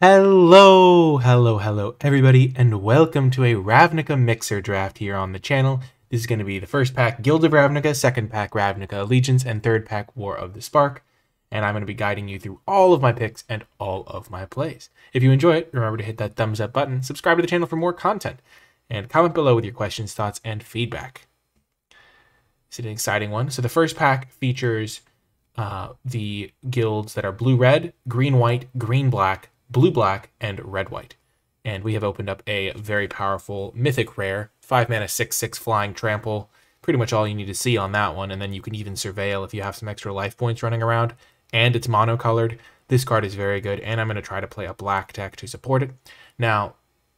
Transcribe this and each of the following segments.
Hello, everybody, and welcome to a Ravnica mixer draft here on the channel. This is going to be the first pack Guild of Ravnica, second pack Ravnica Allegiance, and third pack War of the Spark. And I'm going to be guiding you through all of my picks and all of my plays. If you enjoy it, remember to hit that thumbs up button, subscribe to the channel for more content, and comment below with your questions, thoughts, and feedback. It's an exciting one. So the first pack features the guilds that are blue-red, green-white, green-black, blue-black, and red-white. And we have opened up a very powerful mythic rare, 5-mana 6/6 flying trample. Pretty much all you need to see on that one, and then you can even surveil if you have some extra life points running around. And it's mono-colored. This card is very good, and I'm going to try to play a black deck to support it. Now,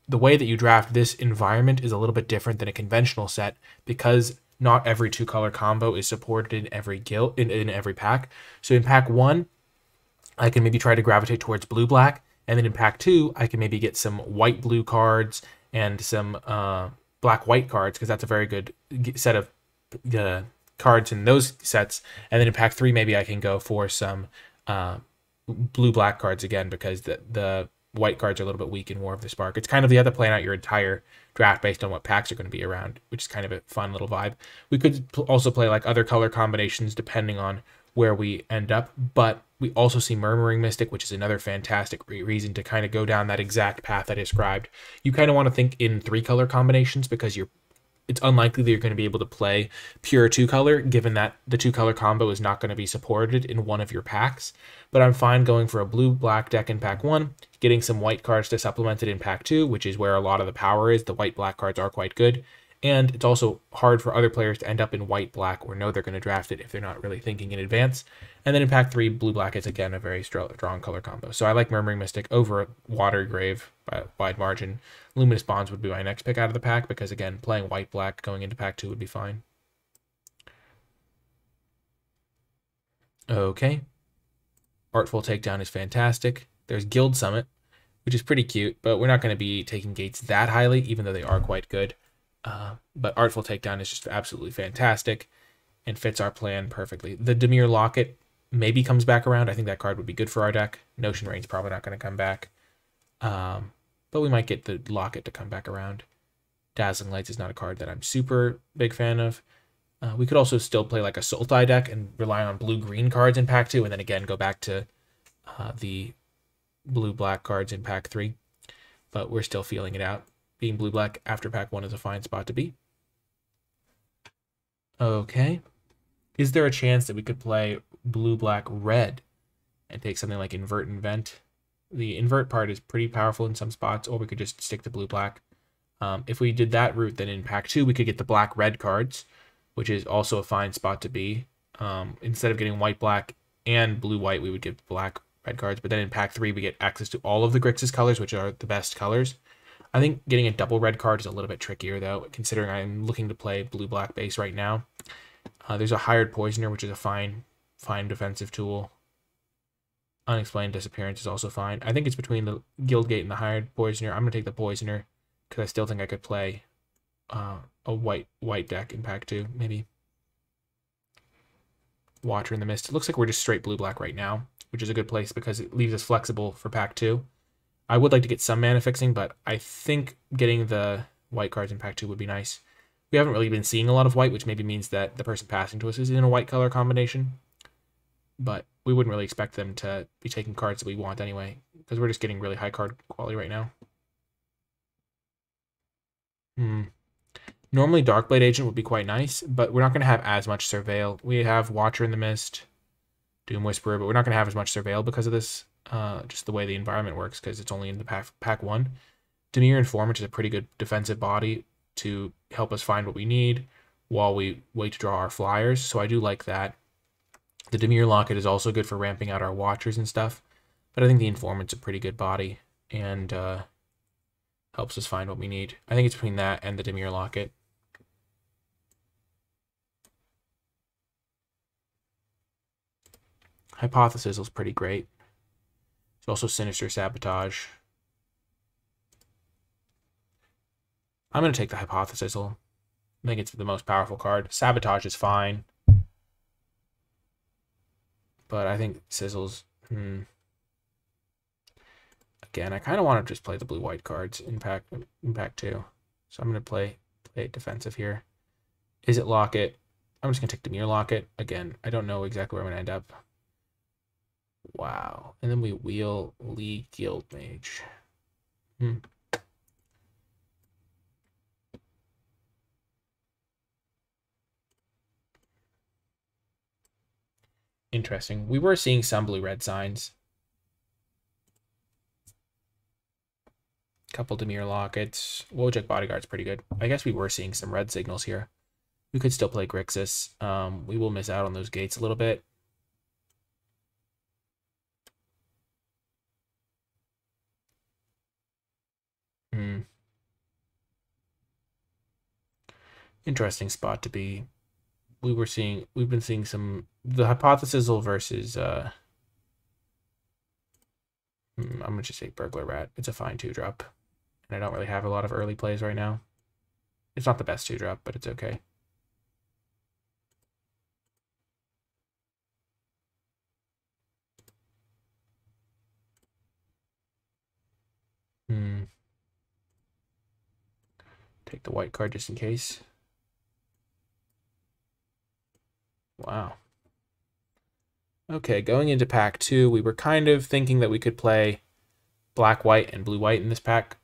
the way that you draft this environment is a little bit different than a conventional set because not every two-color combo is supported in every guild in every pack. So in pack 1, I can maybe try to gravitate towards blue-black, and then in pack 2, I can maybe get some white-blue cards and some black-white cards, because that's a very good set of cards in those sets. And then in pack 3, maybe I can go for some blue-black cards again, because the white cards are a little bit weak in War of the Spark. It's kind of the other plan out your entire draft based on what packs are going to be around, which is kind of a fun little vibe. We could also play like other color combinations depending on where we end up, but we also see Murmuring Mystic, which is another fantastic reason to kind of go down that exact path I described. You kind of want to think in 3-color combinations because it's unlikely that you're going to be able to play pure 2-color, given that the 2-color combo is not going to be supported in one of your packs. But I'm fine going for a blue-black deck in pack 1, getting some white cards to supplement it in pack 2, which is where a lot of the power is. The white-black cards are quite good. And it's also hard for other players to end up in white-black or know they're going to draft it if they're not really thinking in advance. And then in pack 3, blue-black is again a very strong color combo. So I like Murmuring Mystic over Watergrave by a wide margin. Luminous Bonds would be my next pick out of the pack because, again, playing white-black going into pack 2 would be fine. Okay. Artful Takedown is fantastic. There's Guild Summit, which is pretty cute, but we're not going to be taking gates that highly, even though they are quite good. But Artful Takedown is just absolutely fantastic and fits our plan perfectly. The Dimir Locket maybe comes back around. I think that card would be good for our deck. Notion Rain's probably not going to come back. But we might get the Locket to come back around. Dazzling Lights is not a card that I'm super big fan of. We could also still play like a Sultai deck and rely on blue-green cards in pack 2, and then again go back to the blue-black cards in pack 3. But we're still feeling it out. Being blue-black after pack 1 is a fine spot to be. Okay. Is there a chance that we could play blue-black-red and take something like Invert and Vent? The invert part is pretty powerful in some spots, or we could just stick to blue-black. If we did that route, then in pack 2, we could get the black-red cards, which is also a fine spot to be. Instead of getting white-black and blue-white, we would get black-red cards. But then in pack 3, we get access to all of the Grixis colors, which are the best colors. I think getting a double red card is a little bit trickier, though, considering I'm looking to play blue-black base right now. There's a Hired Poisoner, which is a fine defensive tool. Unexplained Disappearance is also fine. I think it's between the Guildgate and the Hired Poisoner. I'm going to take the Poisoner because I still think I could play a white deck in pack 2, maybe. Watcher in the Mist. It looks like we're just straight blue-black right now, which is a good place because it leaves us flexible for pack 2. I would like to get some mana fixing, but I think getting the white cards in pack 2 would be nice. We haven't really been seeing a lot of white, which maybe means that the person passing to us is in a white color combination. But we wouldn't really expect them to be taking cards that we want anyway, because we're just getting really high card quality right now. Normally Darkblade Agent would be quite nice, but we're not going to have as much Surveil. We have Watcher in the Mist, Doom Whisperer, but we're not going to have as much Surveil because of this. Just the way the environment works, because it's only in the pack 1. Dimir Informant is a pretty good defensive body to help us find what we need while we wait to draw our flyers, so I do like that. The Dimir Locket is also good for ramping out our Watchers and stuff, but I think the Informant's a pretty good body and helps us find what we need. I think it's between that and the Dimir Locket. Hypothesis is pretty great. There's also Sinister Sabotage. I'm going to take the Hypothesis. I think it's the most powerful card. Sabotage is fine. But I think Sizzle's... Again, I kind of want to just play the blue-white cards in pack 2. So I'm going to play it defensive here. Is it Locket? I'm just going to take Dimir Locket. Again, I don't know exactly where I'm going to end up. Wow. And then we wheel Lee Guild Mage. Interesting. We were seeing some blue-red signs. Couple Dimir Lockets. Wojak Bodyguard's pretty good. I guess we were seeing some red signals here. We could still play Grixis. We will miss out on those gates a little bit. Interesting spot to be. We've been seeing some, the Hypothesizzle versus, I'm going to just say Burglar Rat. It's a fine 2-drop. And I don't really have a lot of early plays right now. It's not the best 2-drop, but it's okay. Take the white card just in case. Wow. Okay, going into pack 2, we were kind of thinking that we could play black-white and blue-white in this pack.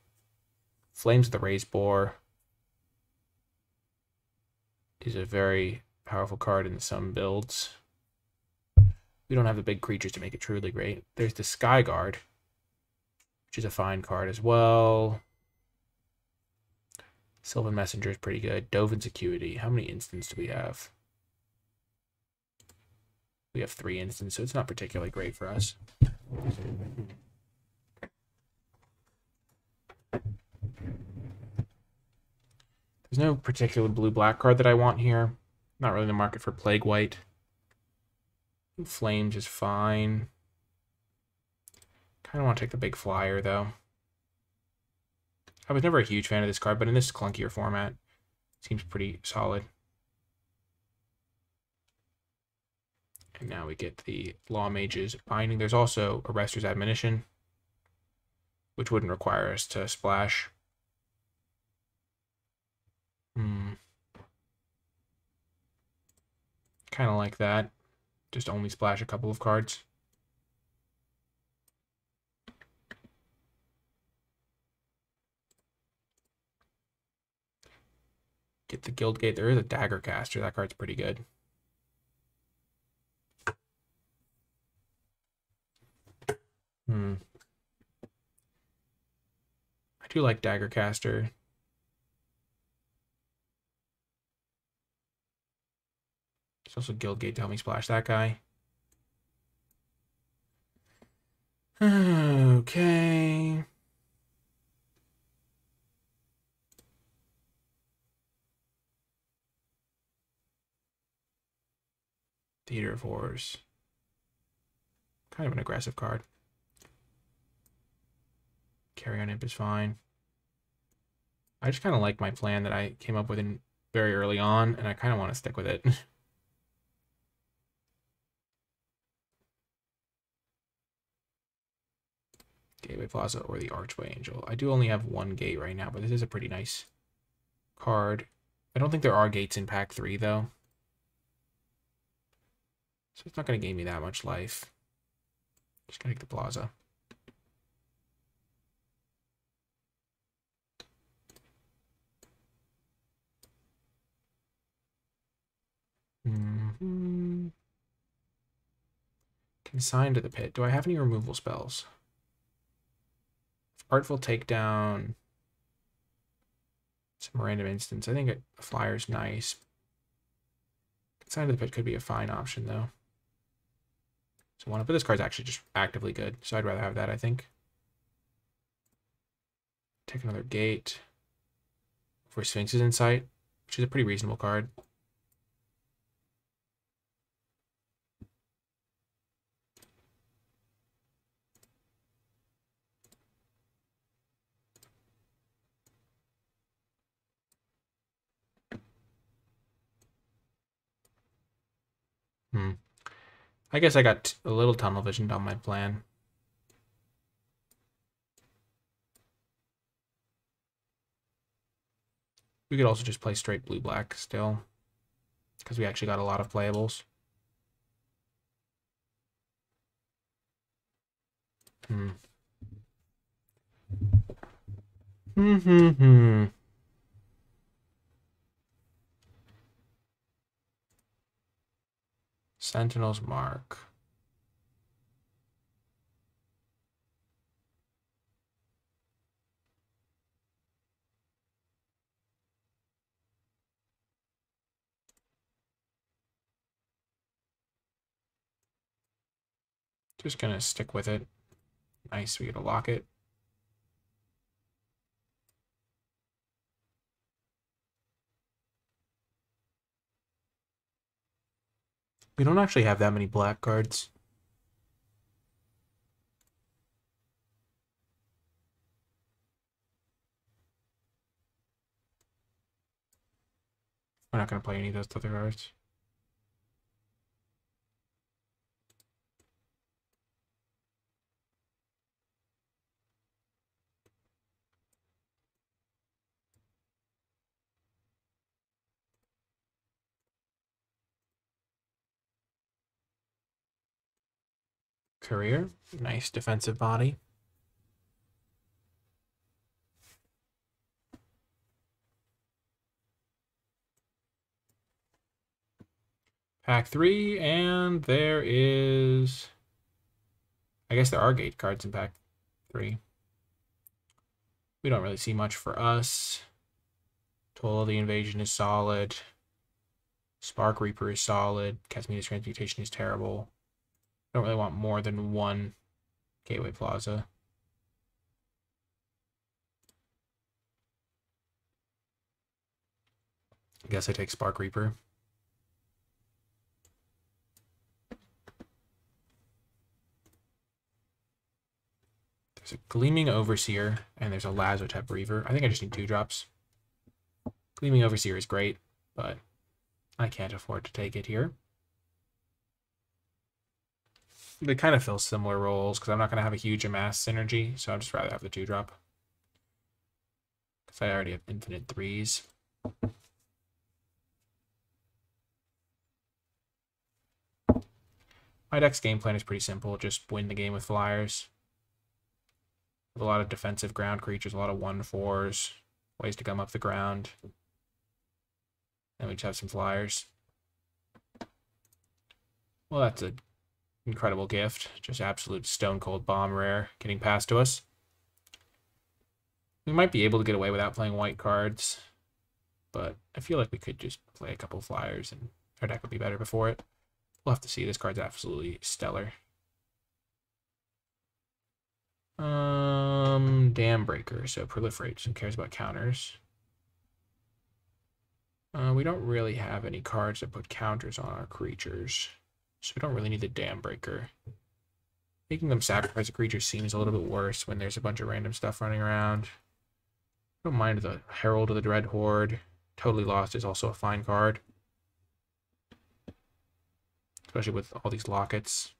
Flames of the Raised Boar is a very powerful card in some builds. We don't have the big creatures to make it truly great. There's the Sky Guard, which is a fine card as well. Sylvan Messenger is pretty good. Dovin's Acuity. How many instants do we have? We have 3 instants, so it's not particularly great for us. There's no particular blue-black card that I want here. Not really in the market for Plague White. Flames is fine. Kind of want to take the big flyer, though. I was never a huge fan of this card, but in this clunkier format, it seems pretty solid. And now we get the Law Mage's Binding. There's also Arrester's Admonition, which wouldn't require us to splash. Kind of like that. Just only splash a couple of cards. Get the Guildgate. There is a Dagger Caster. That card's pretty good. I do like Dagger Caster. There's also Guildgate to help me splash that guy. Okay. Theater of Horrors. Kind of an aggressive card. Carry on Imp is fine. I just kind of like my plan that I came up with in very early on, and I kind of want to stick with it. Gateway Plaza or the Archway Angel. I do only have 1 gate right now, but this is a pretty nice card. I don't think there are gates in pack 3, though. So it's not going to gain me that much life. Just going to take the Plaza. Consign to the Pit. Do I have any removal spells? Artful Takedown. Some random instance. I think a flyer's nice. Consign to the Pit could be a fine option, though. So but this card's actually just actively good, so I'd rather have that, I think. Take another gate for Sphinx's Insight, which is a pretty reasonable card. I guess I got a little tunnel visioned on my plan. We could also just play straight blue-black still, because we actually got a lot of playables. Sentinel's Mark. Just gonna stick with it. Nice, we get a locket. We don't actually have that many black cards. We're not going to play any of those other cards. Career, nice defensive body. Pack 3, and there is... I guess there are gate cards in Pack 3. We don't really see much for us. Toll of the Invasion is solid. Spark Reaper is solid. Casmina's Transmutation is terrible. Don't really want more than one Gateway Plaza. I guess I take Spark Reaper. There's a Gleaming Overseer, and there's a Lazotep Reaver. I think I just need 2 drops. Gleaming Overseer is great, but I can't afford to take it here. They kind of fill similar roles, because I'm not going to have a huge amass synergy, so I'd just rather have the 2-drop. Because I already have infinite 3s. My deck's game plan is pretty simple. Just win the game with flyers. With a lot of defensive ground creatures, a lot of 1/4s, ways to come up the ground. And we just have some flyers. Well, that's an incredible gift. Just absolute stone cold bomb rare getting passed to us. We might be able to get away without playing white cards, but I feel like we could just play a couple flyers and our deck would be better before it. We'll have to see. This card's absolutely stellar. Dam Breaker, so proliferates and cares about counters. We don't really have any cards that put counters on our creatures, so we don't really need the Dam Breaker. Making them sacrifice a creature seems a little bit worse when there's a bunch of random stuff running around. I don't mind the Herald of the Dread Horde. Totally Lost is also a fine card, especially with all these lockets.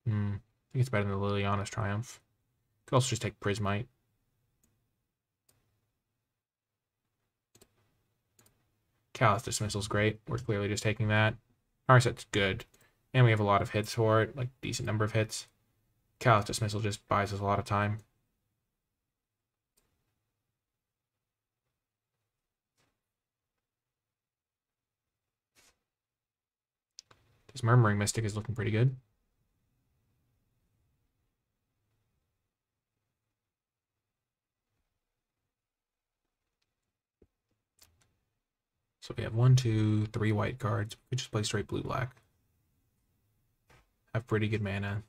I think it's better than the Liliana's Triumph. Could also just take Prismite. Callous Dismissal's great. We're clearly just taking that. Our set's good. And we have a lot of hits for it, like decent number of hits. Callous Dismissal just buys us a lot of time. This Murmuring Mystic is looking pretty good. So we have 1, 2, 3 white cards. We could just play straight blue-black. Have pretty good mana.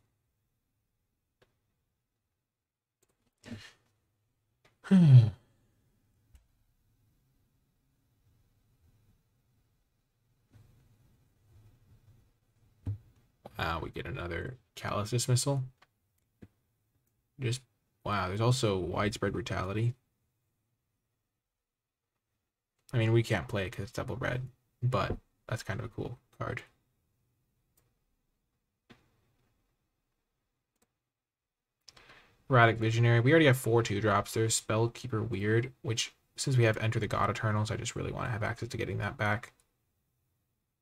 Wow, we get another Callous Dismissal. Just, wow, there's also Widespread Brutality. I mean, we can't play it because it's double red, but that's kind of a cool card. Erratic Visionary. We already have 4 2-drops. There's Spellkeeper Weird, which, since we have Enter the God Eternals, I just really want to have access to getting that back.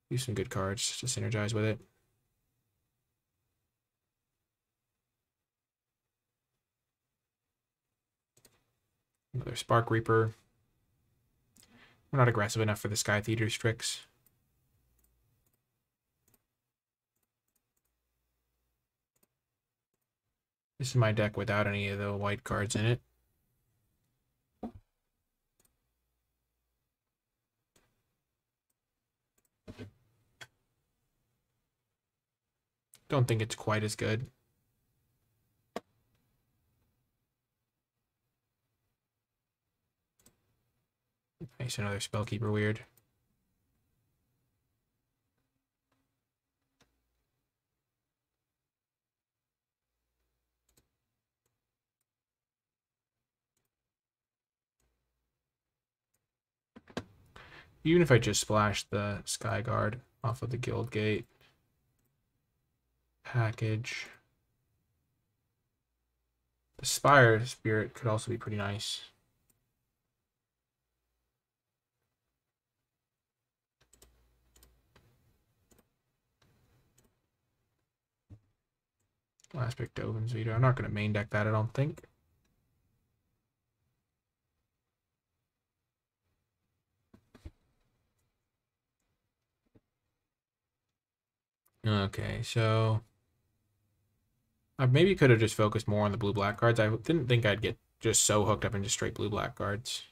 Use some good cards to synergize with it. Another Spark Reaper. We're not aggressive enough for the Sky Theater's tricks. This is my deck without any of the white cards in it. Don't think it's quite as good. Nice, another Spellkeeper Weird. Even if I just splash the Sky Guard off of the Guild Gate. Package. The Spire Spirit could also be pretty nice. Last pick Dovin's Veto. I'm not going to main deck that, I don't think. Okay, so I maybe could have just focused more on the blue-black cards. I didn't think I'd get just so hooked up into straight blue-black cards.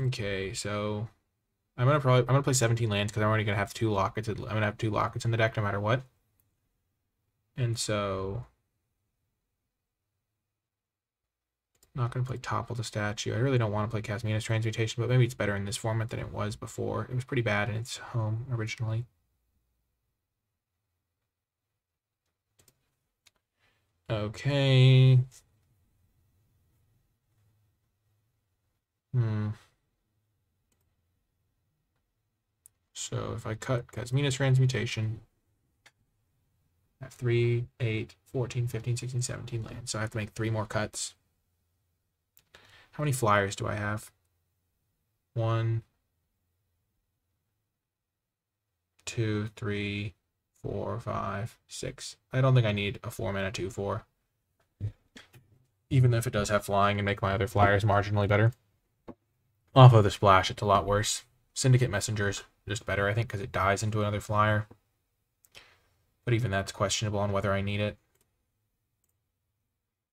Okay, so I'm gonna play 17 lands because I'm already gonna have 2 lockets. I'm gonna have 2 lockets in the deck no matter what. And so not gonna play Topple the Statue. I really don't want to play Casmina's Transmutation, but maybe it's better in this format than it was before. It was pretty bad in its home originally. Okay. So if I cut Casmina's Transmutation, I have 3, 8, 14, 15, 16, 17 lands. So I have to make 3 more cuts. How many flyers do I have? 1, 2, 3, 4, 5, 6. I don't think I need a 4-mana 2/4. Even if it does have flying and make my other flyers marginally better. Off of the splash, it's a lot worse. Syndicate Messenger's just better, I think, because it dies into another flyer. But even that's questionable on whether I need it.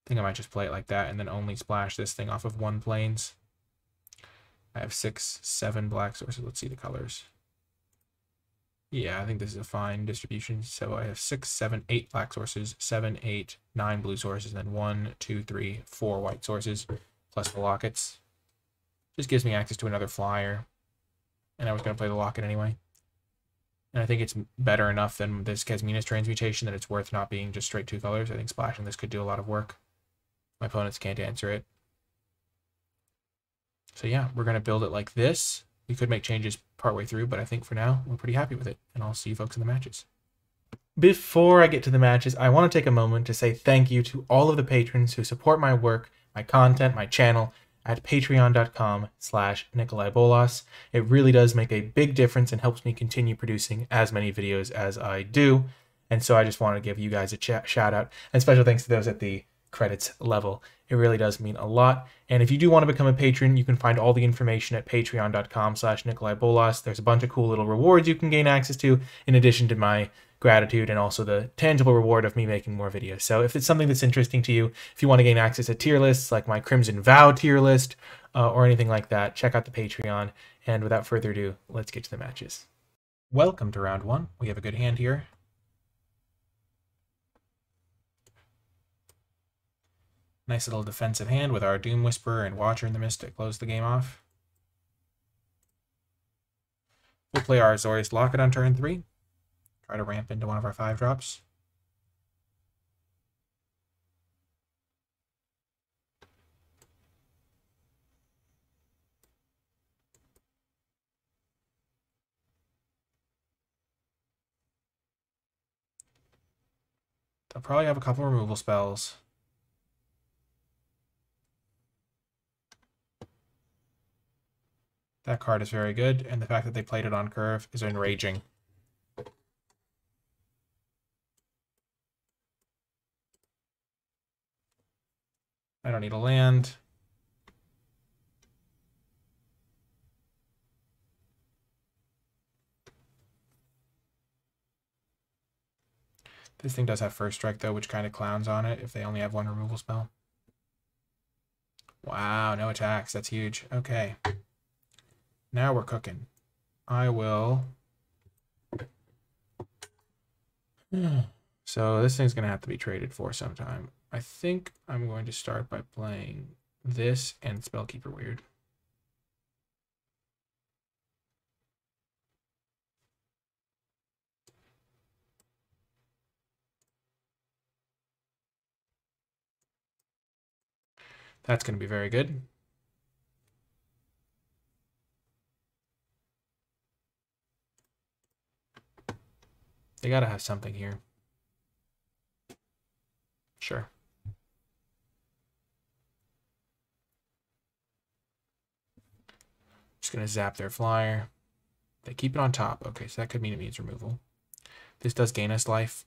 I think I might just play it like that and then only splash this thing off of 1 plains. I have 6, 7 black sources. Let's see the colors. Yeah, I think this is a fine distribution. So I have 6, 7, 8 black sources, 7, 8, 9 blue sources, and then 1, 2, 3, 4 white sources, plus the lockets. Just gives me access to another flyer. And I was going to play the locket anyway. And I think it's better enough than this Casmina's Transmutation that it's worth not being just straight 2 colors. I think splashing this could do a lot of work. My opponents can't answer it. So yeah, we're going to build it like this. We could make changes partway through, but I think for now, we're pretty happy with it. And I'll see you folks in the matches. Before I get to the matches, I want to take a moment to say thank you to all of the patrons who support my work, my content, my channel, at patreon.com/NicolaiBolas. It really does make a big difference and helps me continue producing as many videos as I do. And so I just want to give you guys a shout out, and special thanks to those at the credits level. It really does mean a lot. And if you do want to become a patron, you can find all the information at patreon.com/NicolaiBolas. There's a bunch of cool little rewards you can gain access to, in addition to my gratitude and also the tangible reward of me making more videos. So if it's something that's interesting to you, if you want to gain access to tier lists like my Crimson Vow tier list or anything like that, check out the Patreon. And without further ado, let's get to the matches. Welcome to round 1. We have a good hand here. Nice little defensive hand with our Doom Whisperer and Watcher in the Mist to close the game off. We'll play our Azorius Locket on turn 3. Try to ramp into one of our 5-drops. They'll probably have a couple removal spells. That card is very good, and the fact that they played it on curve is enraging. I don't need a land. This thing does have first strike, though, which kind of clowns on it if they only have one removal spell. Wow, no attacks. That's huge. Okay. Now we're cooking. I will... So this thing's going to have to be traded for sometime. I think I'm going to start by playing this and Spellkeeper Weird. That's going to be very good. They got to have something here. Sure. Just going to zap their flyer. They keep it on top. Okay, so that could mean it means removal. This does gain us life.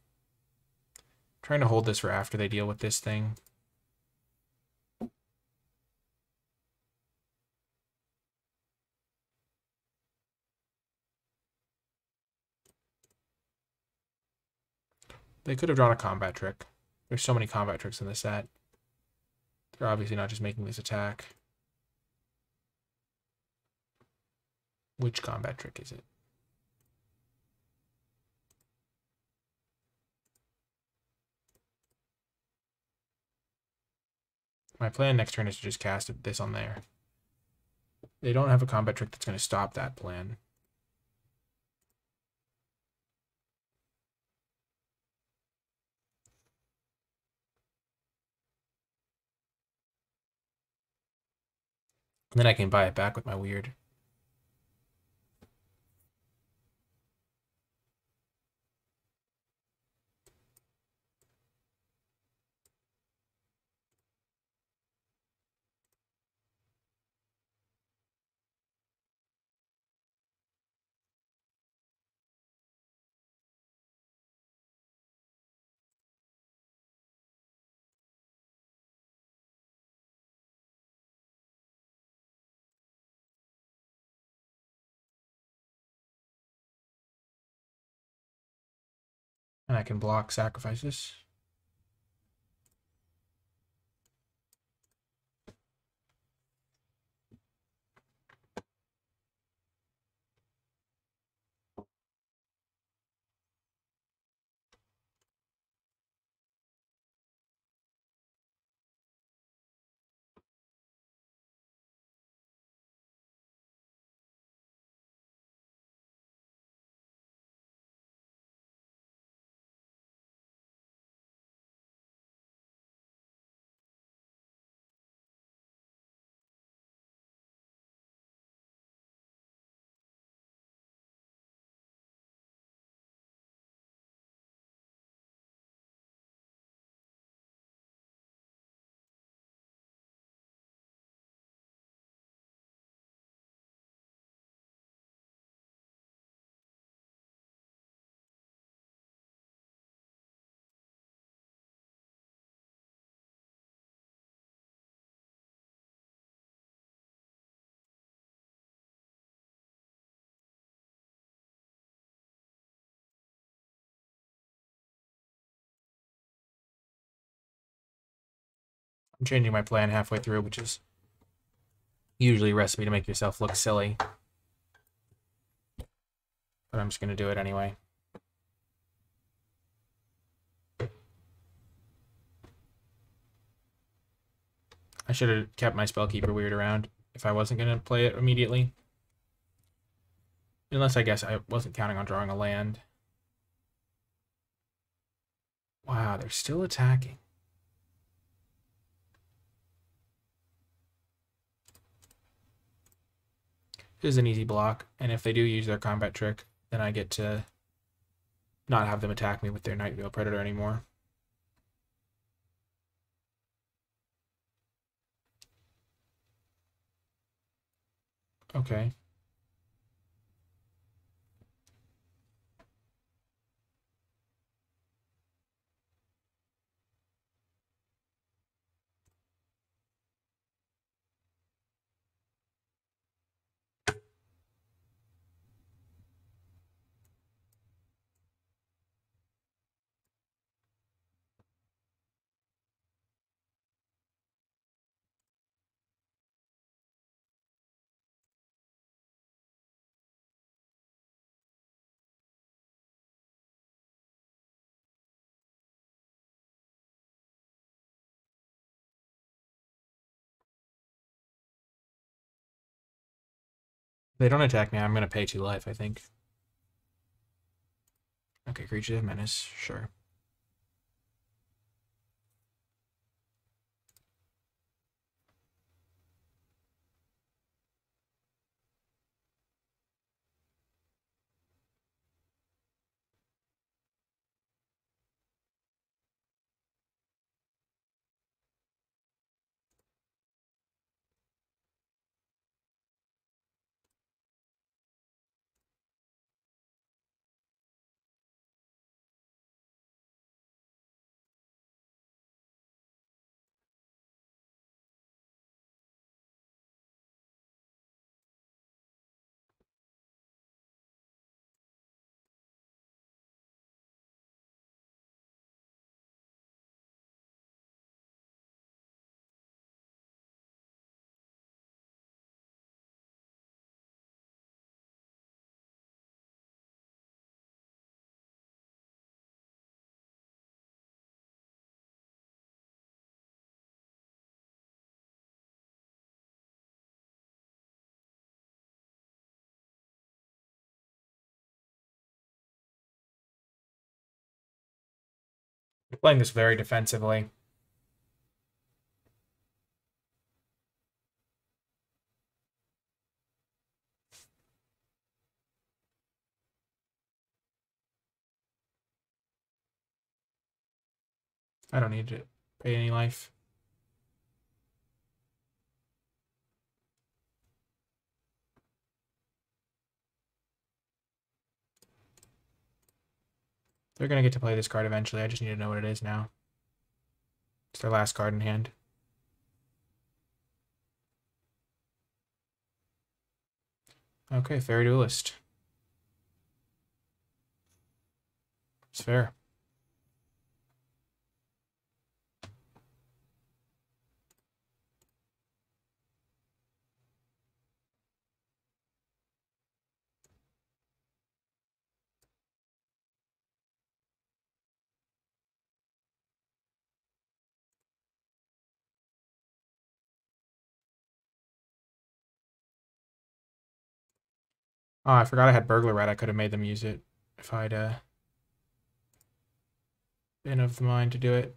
I'm trying to hold this for after they deal with this thing. They could have drawn a combat trick. There's so many combat tricks in this set. They're obviously not just making this attack. Which combat trick is it? My plan next turn is to just cast this on there. They don't have a combat trick that's going to stop that plan. And then I can buy it back with my weird. And I can block sacrifices. I'm changing my plan halfway through, which is usually a recipe to make yourself look silly. But I'm just going to do it anyway. I should have kept my Spellkeeper Weird around if I wasn't going to play it immediately. Unless I guess I wasn't counting on drawing a land. Wow, they're still attacking. This is an easy block, and if they do use their combat trick, then I get to not have them attack me with their Night Veil Predator anymore. Okay. They don't attack me. I'm going to pay 2 life, I think. Okay, creature of menace. Sure. You're playing this very defensively. I don't need to pay any life. They're going to get to play this card eventually. I just need to know what it is now. It's their last card in hand. Okay, Fairy Duelist. It's fair. Oh, I forgot I had Burglar Rat. I could have made them use it if I'd been of the mind to do it.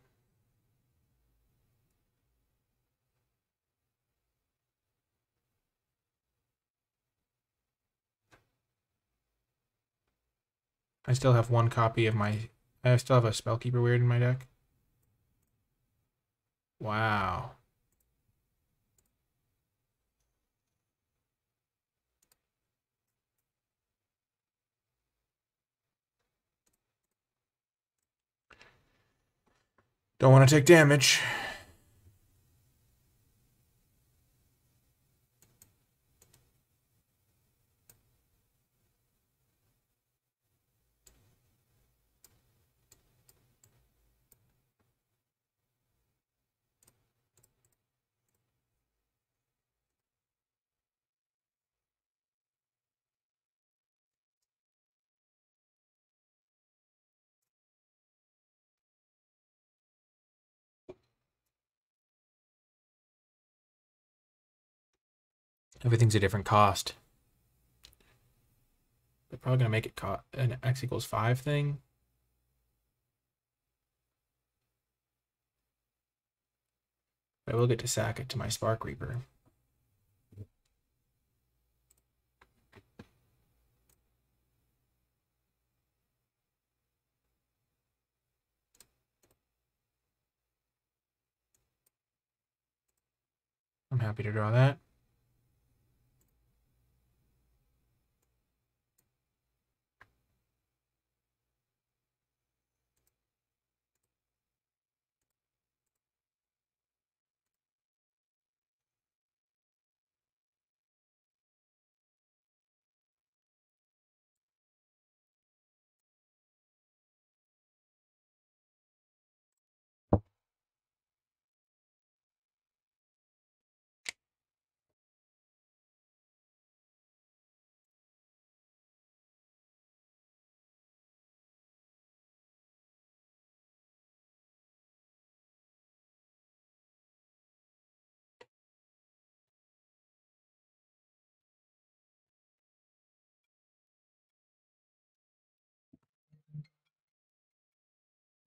I still have one copy of my... I still have a Spellkeeper Weird in my deck. Wow. Don't want to take damage. Everything's a different cost. They're probably going to make it an X equals 5 thing. But I will get to sack it to my Spark Reaper. I'm happy to draw that.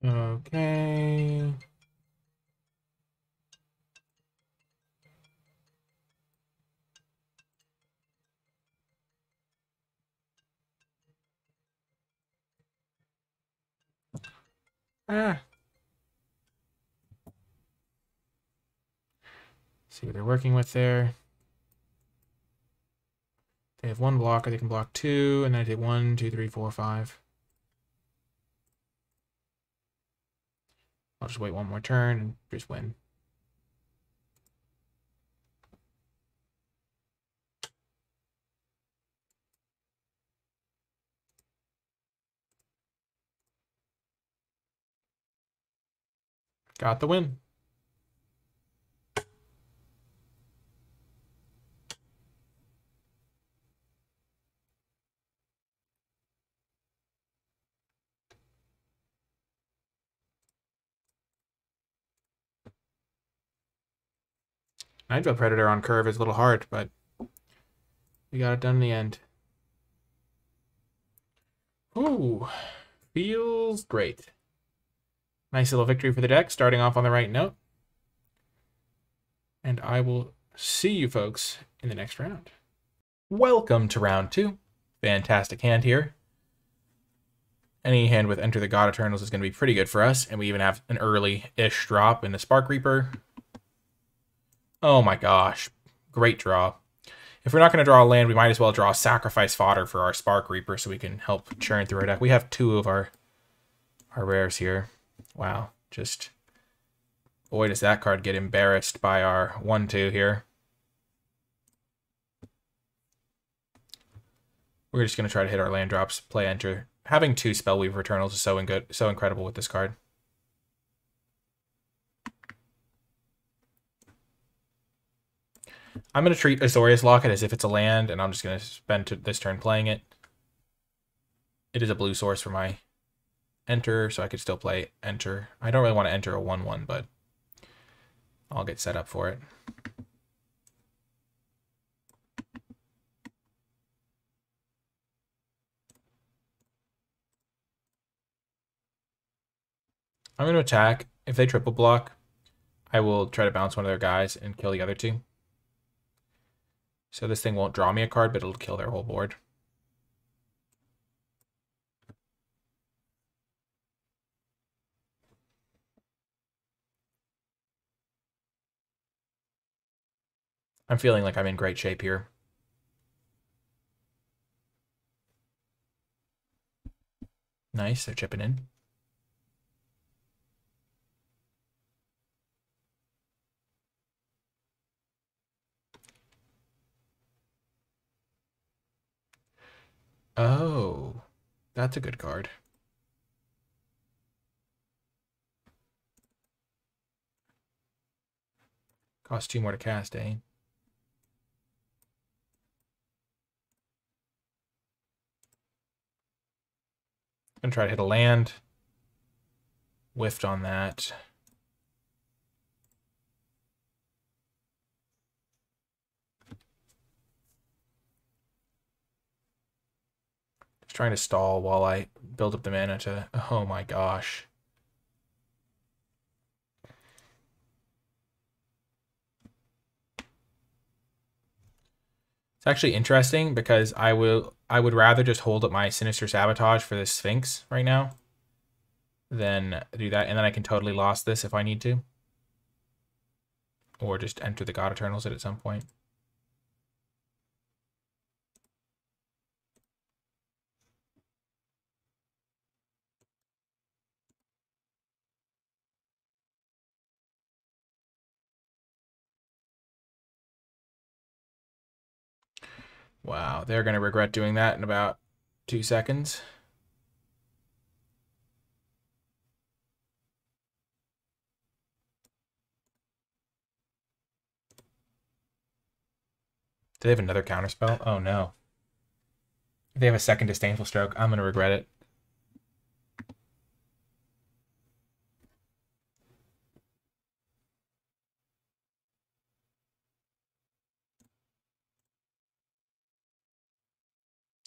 Okay. Ah. See what they're working with there. They have one blocker, they can block two, and then I take 1, 2, 3, 4, 5. I'll just wait one more turn and just win. Got the win. Nightveil Predator on curve is a little hard, but we got it done in the end. Ooh, feels great. Nice little victory for the deck, starting off on the right note. And I will see you folks in the next round. Welcome to round 2. Fantastic hand here. Any hand with Enter the God Eternals is going to be pretty good for us, and we even have an early-ish drop in the Spark Reaper. Oh my gosh, great draw. If we're not going to draw a land, we might as well draw Sacrifice Fodder for our Spark Reaper so we can help churn through our deck. We have 2 of our rares here. Wow, just boy does that card get embarrassed by our 1/2 here. We're just going to try to hit our land drops, play Enter. Having 2 Spellweaver Eternals is so incredible with this card. I'm going to treat Azorius Locket as if it's a land, and I'm just going to spend this turn playing it. It is a blue source for my Enter, so I could still play Enter. I don't really want to enter a 1/1, but I'll get set up for it. I'm going to attack. If they triple block, I will try to bounce one of their guys and kill the other 2. So this thing won't draw me a card, but it'll kill their whole board. I'm feeling like I'm in great shape here. Nice, they're chipping in. Oh, that's a good card. Costs 2 more to cast, eh? Gonna try to hit a land. Whiffed on that. Just trying to stall while I build up the mana to... Oh my gosh. It's actually interesting because I would rather just hold up my Sinister Sabotage for this Sphinx right now than do that, and then I can totally lost this if I need to. Or just enter the God Eternals at some point. Wow, they're going to regret doing that in about 2 seconds. Do they have another counterspell? Oh no. If they have a second Disdainful Stroke, I'm going to regret it.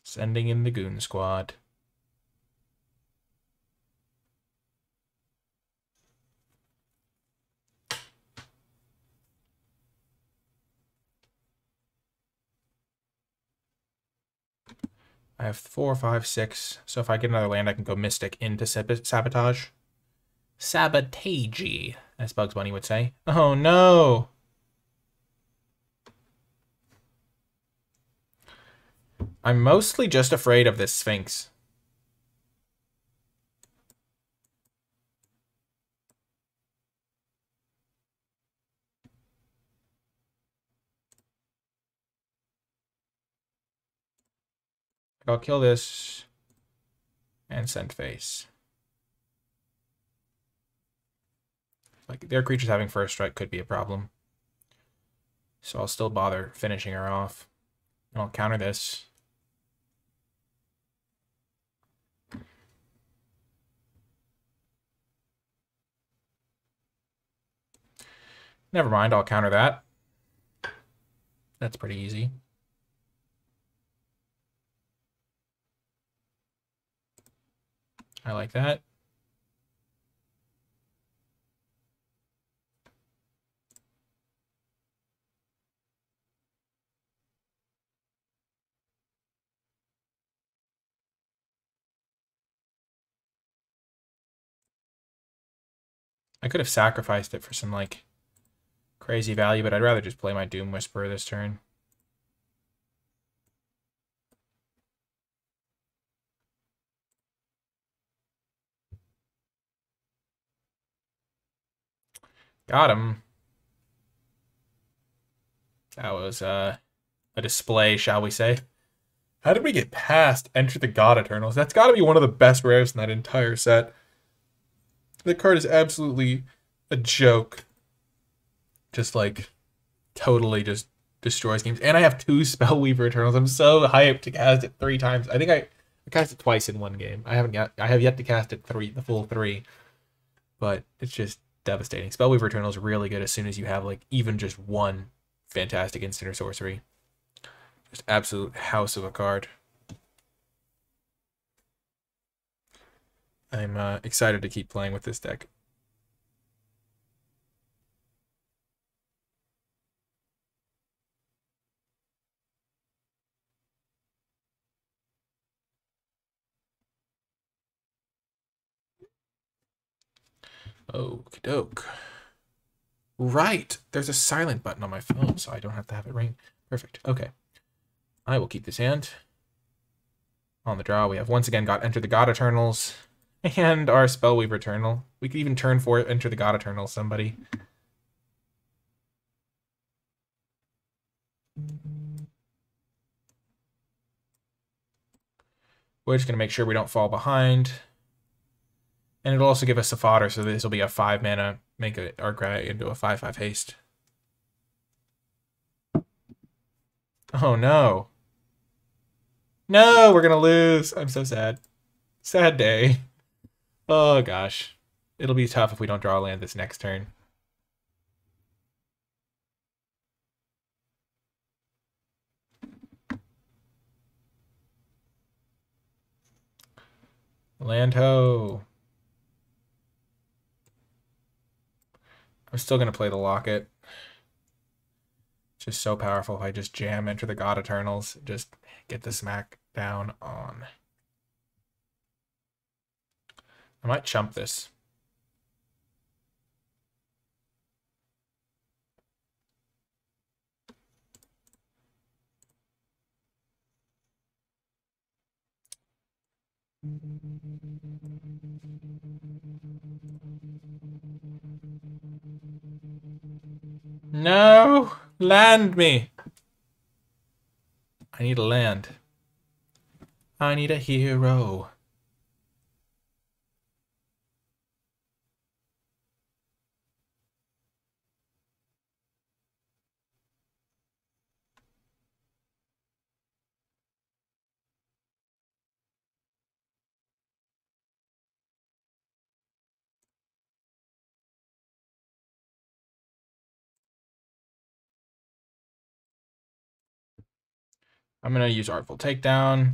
Sending in the Goon Squad. I have 4, 5, 6. So if I get another land, I can go Mystic into Sabotage. Sabotagey, as Bugs Bunny would say. Oh no! I'm mostly just afraid of this Sphinx. I'll kill this and send face. Like, their creatures having first strike could be a problem. So I'll still bother finishing her off. And I'll counter this. Never mind, I'll counter that. That's pretty easy. I like that. I could have sacrificed it for some, like, crazy value, but I'd rather just play my Doom Whisperer this turn. Got him. That was a display, shall we say. How did we get past Enter the God Eternals? That's got to be one of the best rares in that entire set. The card is absolutely a joke. Just, like, totally just destroys games. And I have 2 Spellweaver Eternals. I'm so hyped to cast it 3 times. I think I cast it twice in one game. I have yet to cast it the full 3. But it's just devastating. Spellweaver Eternal is really good as soon as you have, like, even just one fantastic instant or sorcery. Just absolute house of a card. I'm excited to keep playing with this deck. Okie doke. Right! There's a silent button on my phone, so I don't have to have it ring. Perfect. Okay. I will keep this hand. On the draw, we have once again got Enter the God Eternals and our Spellweaver Eternal. We could even turn for it, Enter the God Eternal, somebody. We're just going to make sure we don't fall behind. And it'll also give us a fodder, so this will be a 5 mana, make our Grey into a 5/5 haste. Oh no. No, we're going to lose. I'm so sad. Sad day. Oh gosh. It'll be tough if we don't draw a land this next turn. Land ho. I'm still going to play the Locket. Just so powerful if I just jam Enter the God Eternals. Just get the smack down on. I might chump this. No! Land me! I need a land. I need a hero. I'm going to use Artful Takedown.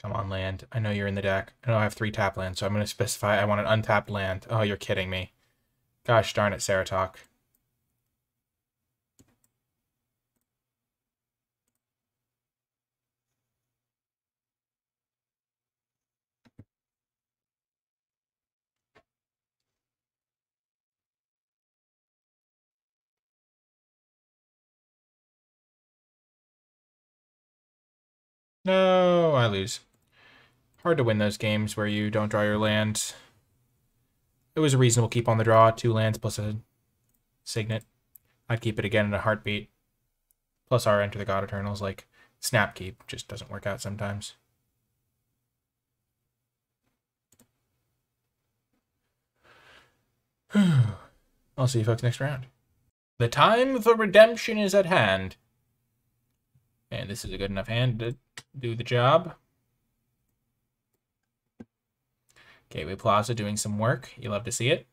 Come on, land. I know you're in the deck. I know I have 3 tap lands, so I'm going to specify I want an untapped land. Oh, you're kidding me. Gosh darn it, Saratok. No, I lose. Hard to win those games where you don't draw your land. It was a reasonable keep on the draw. 2 lands plus a Signet. I'd keep it again in a heartbeat. Plus our Enter the God Eternals, like snap keep, just doesn't work out sometimes. I'll see you folks next round. The time for redemption is at hand. And this is a good enough hand to do the job. Gateway Plaza doing some work. You love to see it.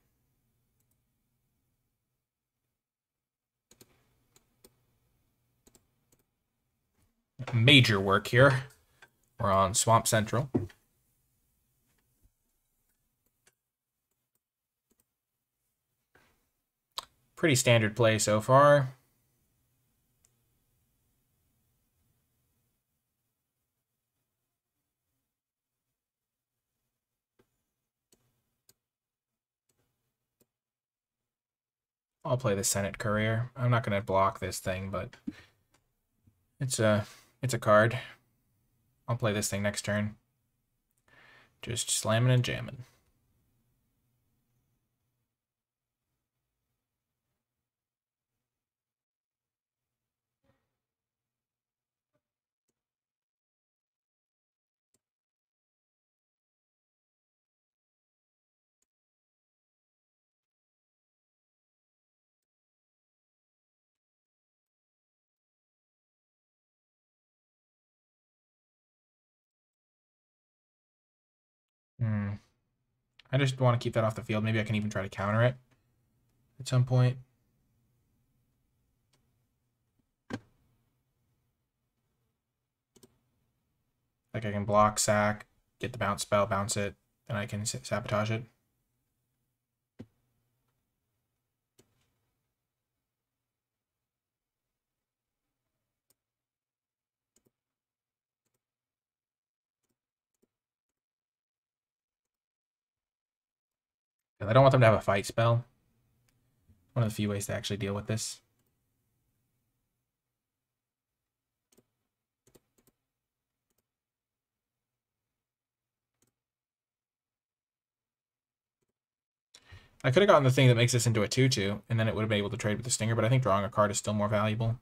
Major work here. We're on Swamp Central. Pretty standard play so far. I'll play the Senate Courier. I'm not going to block this thing, but it's a card. I'll play this thing next turn. Just slamming and jamming. I just want to keep that off the field. Maybe I can even try to counter it at some point. Like I can block, sack, get the bounce spell, bounce it, then I can sabotage it. I don't want them to have a fight spell. One of the few ways to actually deal with this. I could have gotten the thing that makes this into a 2/2, and then it would have been able to trade with the Stinger, but I think drawing a card is still more valuable.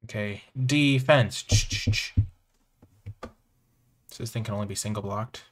Okay, defense. So this thing can only be single blocked.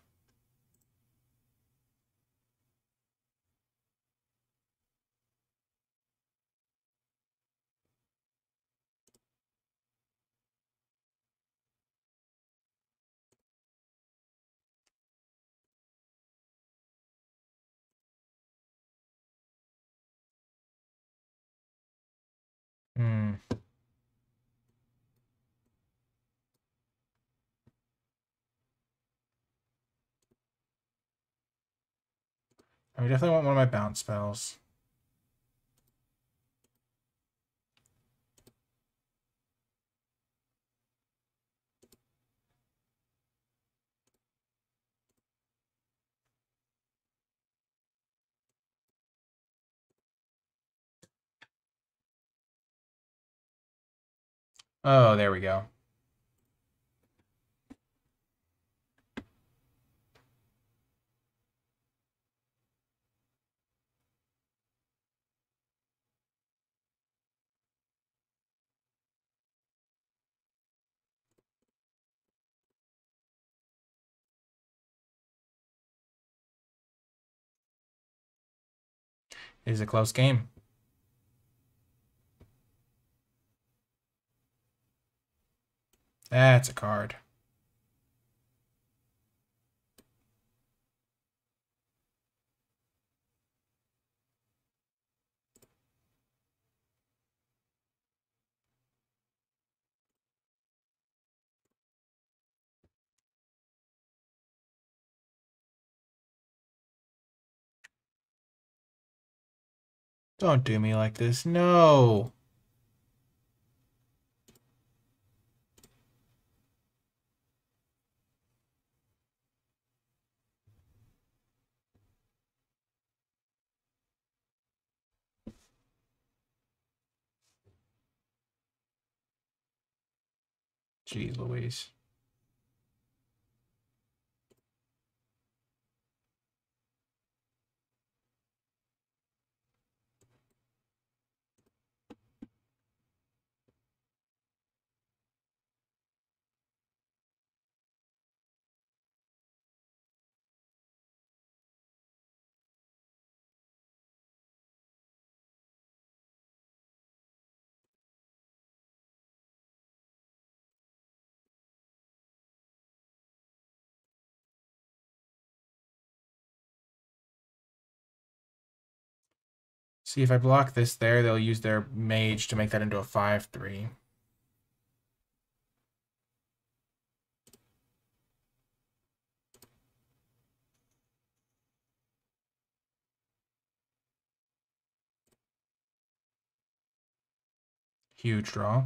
I definitely want one of my bounce spells. Oh, there we go. It is a close game. That's a card. Don't do me like this. No. Jeez Louise. See, if I block this there, they'll use their mage to make that into a 5/3. Huge draw.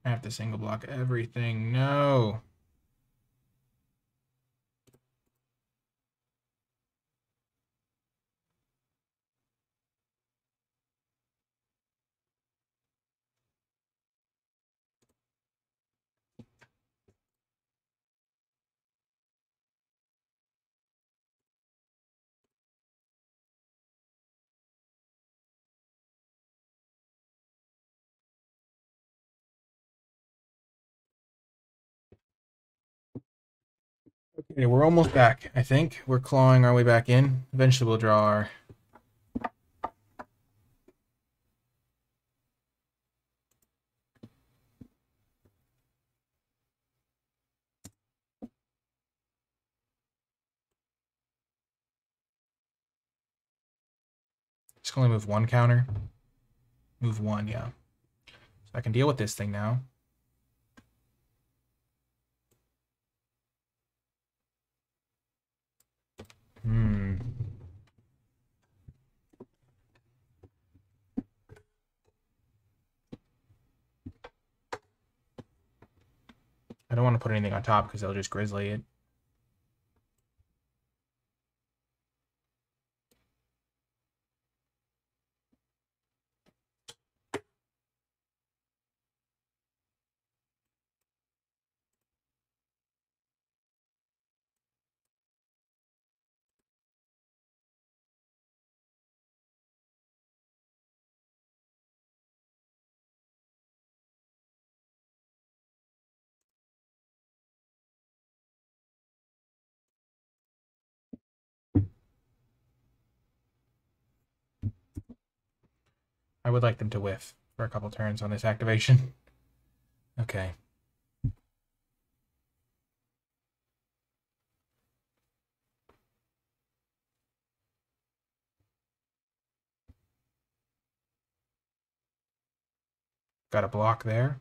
I have to single block everything. No. Okay, we're almost back, I think. We're clawing our way back in. Eventually we'll draw our... Just gonna move one counter. Move one, yeah. So I can deal with this thing now. I don't want to put anything on top because they'll just grizzly it. I would like them to whiff for a couple turns on this activation. Okay. Got a block there.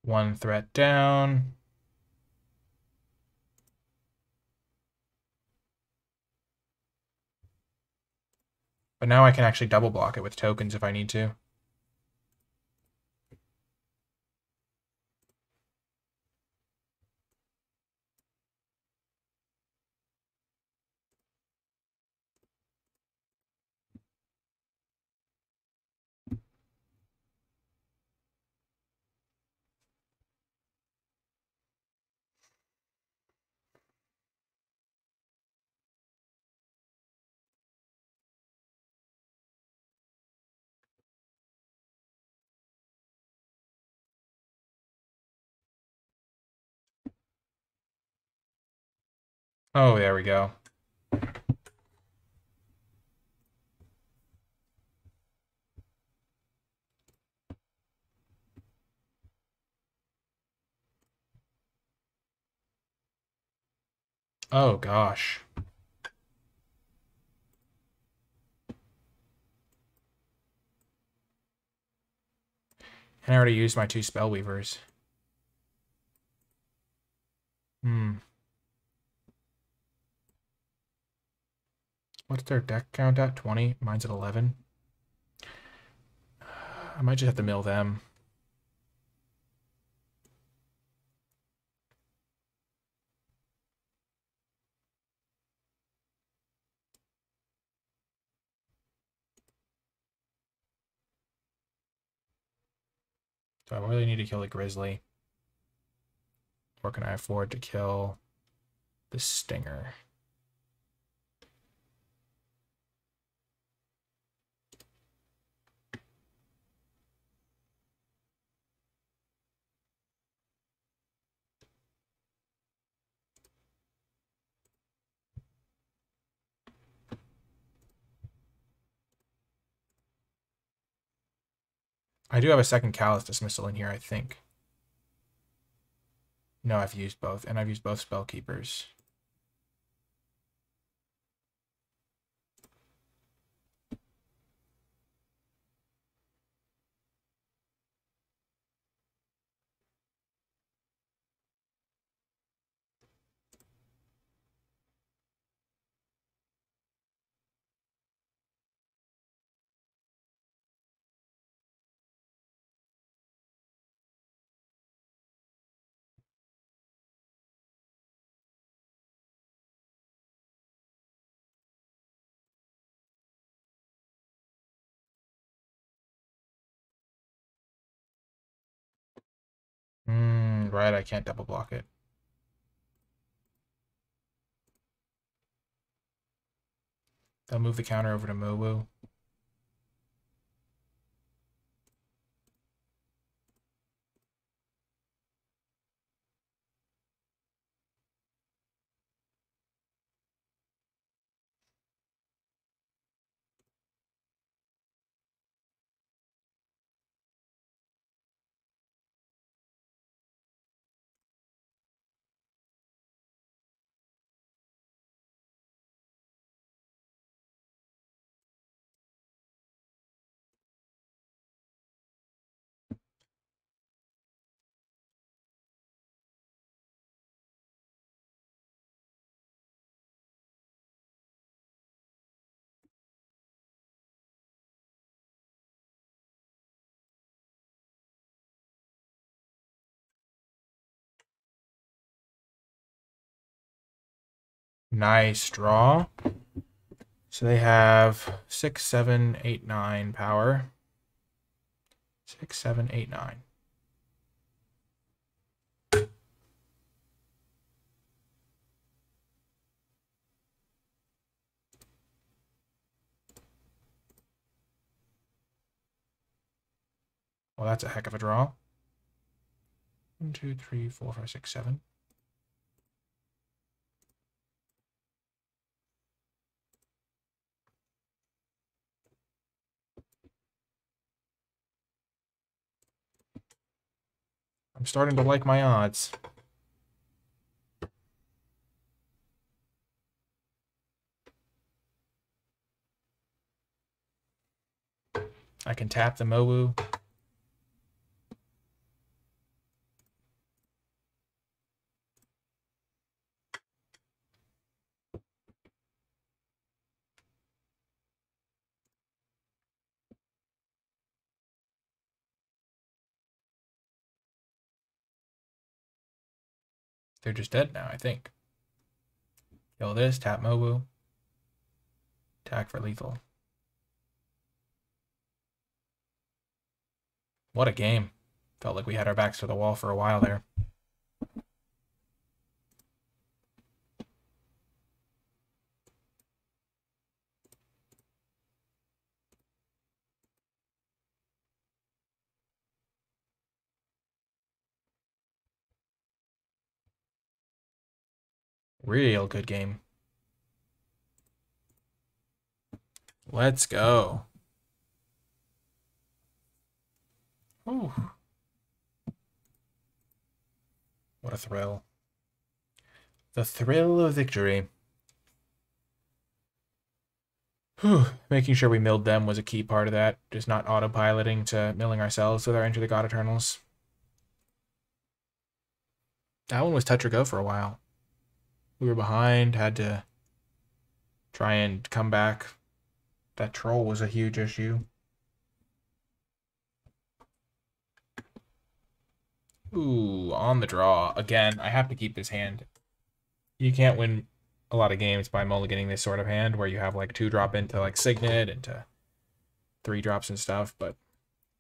One threat down. But now I can actually double block it with tokens if I need to. Oh, there we go. Oh, gosh. And I already used my 2 Spellweavers. What's their deck count at? 20? Mine's at 11. I might just have to mill them. Do I really need to kill the Grizzly? Or can I afford to kill the Stinger? I do have a second Callous Dismissal in here, I think. No, I've used both, and I've used both Spellkeepers. Right, I can't double block it. They'll move the counter over to Mowu. Nice draw. So they have 6, 7, 8, 9 power. 6, 7, 8, 9. Well, that's a heck of a draw. 1, 2, 3, 4, 5, 6, 7. I'm starting to like my odds. I can tap the Mowu. They're just dead now, I think. Kill this, tap Mowu. Attack for lethal. What a game. Felt like we had our backs to the wall for a while there. Real good game. Let's go. Ooh. What a thrill. The thrill of victory. Whew. Making sure we milled them was a key part of that. Just not autopiloting to milling ourselves with our Enter the God Eternals. That one was touch or go for a while. We were behind, had to try and come back. That troll was a huge issue. Ooh, on the draw. Again, I have to keep this hand. You can't win a lot of games by mulliganing this sort of hand where you have like 2 drop into like Signet, into 3 drops and stuff, but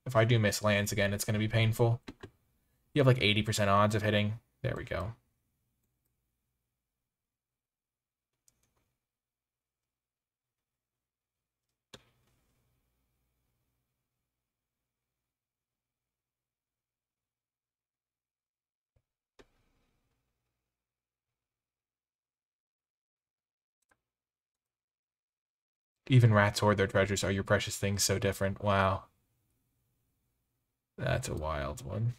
if I do miss lands again, it's going to be painful. You have like 80% odds of hitting. There we go. Even rats hoard their treasures. Are your precious things so different? Wow. That's a wild one.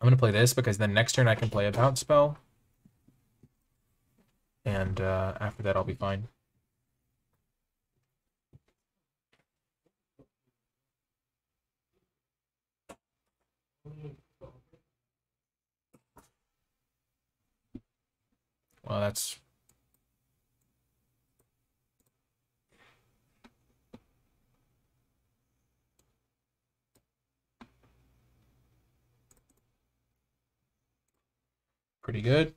I'm going to play this because then next turn I can play a bounce spell. And after that I'll be fine. Well, that's... pretty good.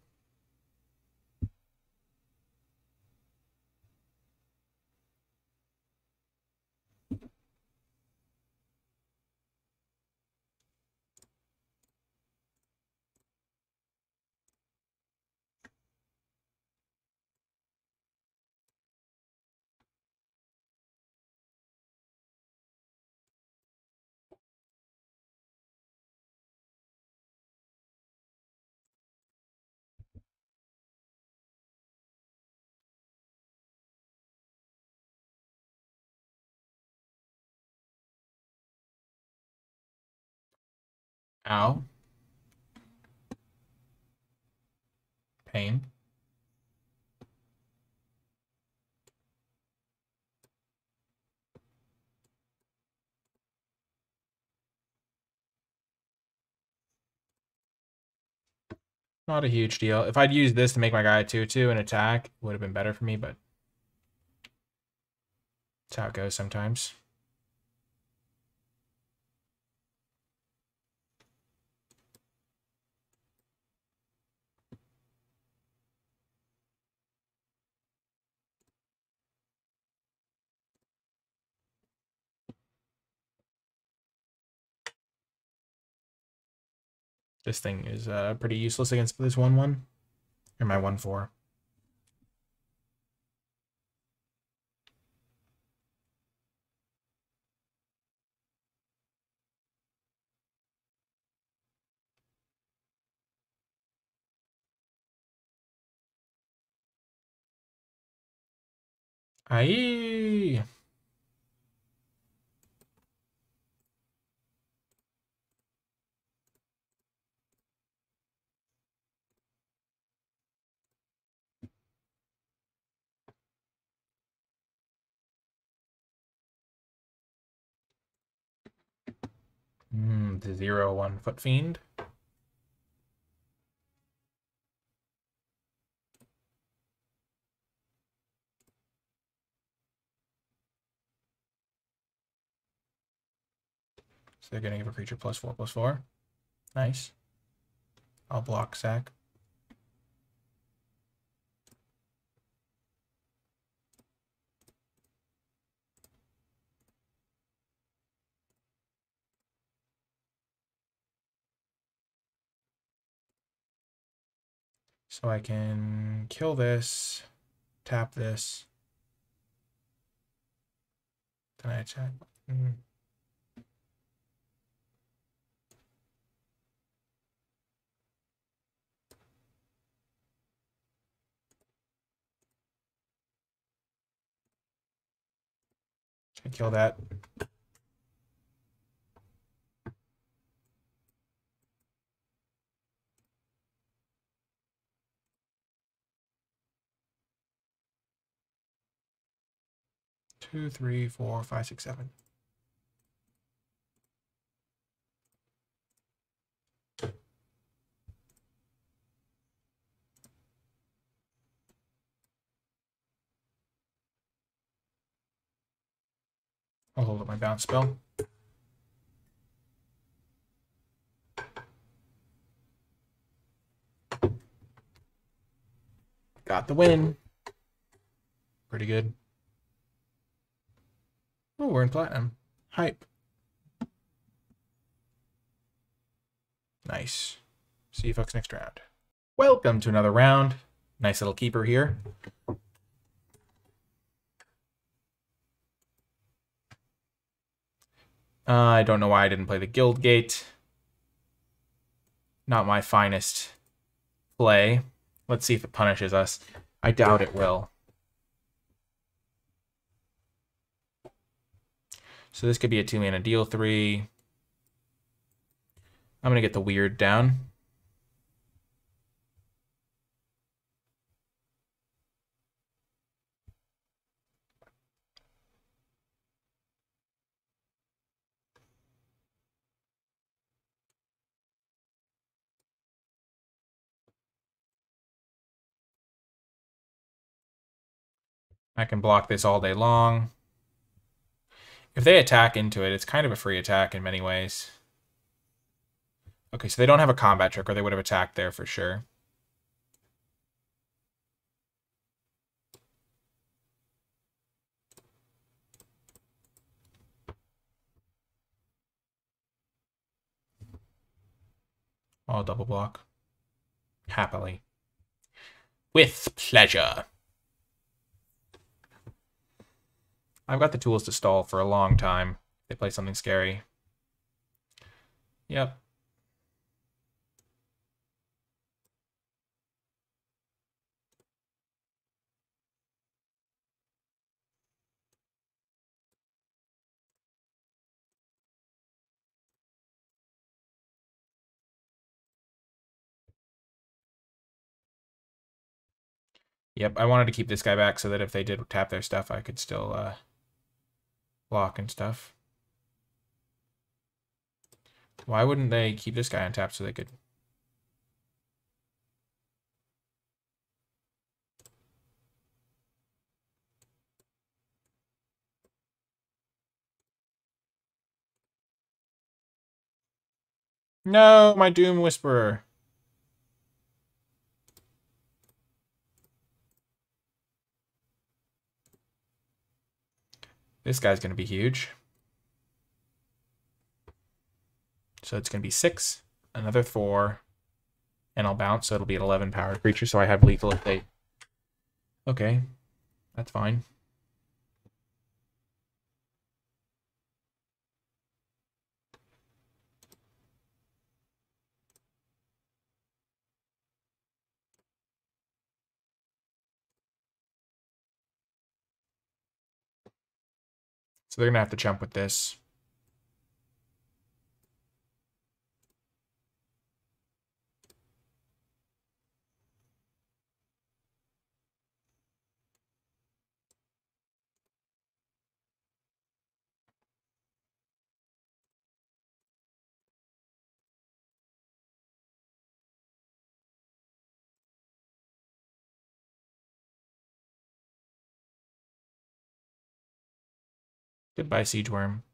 Ow. Pain. Not a huge deal. If I'd used this to make my guy a 2/2 and attack, it would have been better for me, but that's how it goes sometimes. This thing is pretty useless against this 1/1. Or my 1/4. Aye. The 0/1 Foot Fiend. So they're going to give a creature +4/+4. Nice. I'll block sack. So I can kill this, tap this, then I attack. I kill that. Two, three, four, five, six, seven. I'll hold up my bounce spell. Got the win. Pretty good. Oh, we're in platinum. Hype. Nice. See you folks next round. Welcome to another round. Nice little keeper here. I don't know why I didn't play the Guild Gate. Not my finest play. Let's see if it punishes us. I doubt it will. So this could be a 2-mana deal 3. I'm going to get the weird down. I can block this all day long. If they attack into it, it's kind of a free attack in many ways. Okay, so they don't have a combat trick, or they would have attacked there for sure. I'll double block. Happily. With pleasure. I've got the tools to stall for a long time. They play something scary. Yep. Yep, I wanted to keep this guy back so that if they did tap their stuff, I could still block and stuff. Why wouldn't they keep this guy untapped so they could... No, my Doom Whisperer. This guy's going to be huge. So it's going to be 6. another 4, and I'll bounce, so it'll be an 11 power creature, so I have lethal if they... Okay, that's fine. So they're going to have to jump with this. Goodbye, Siege Worm.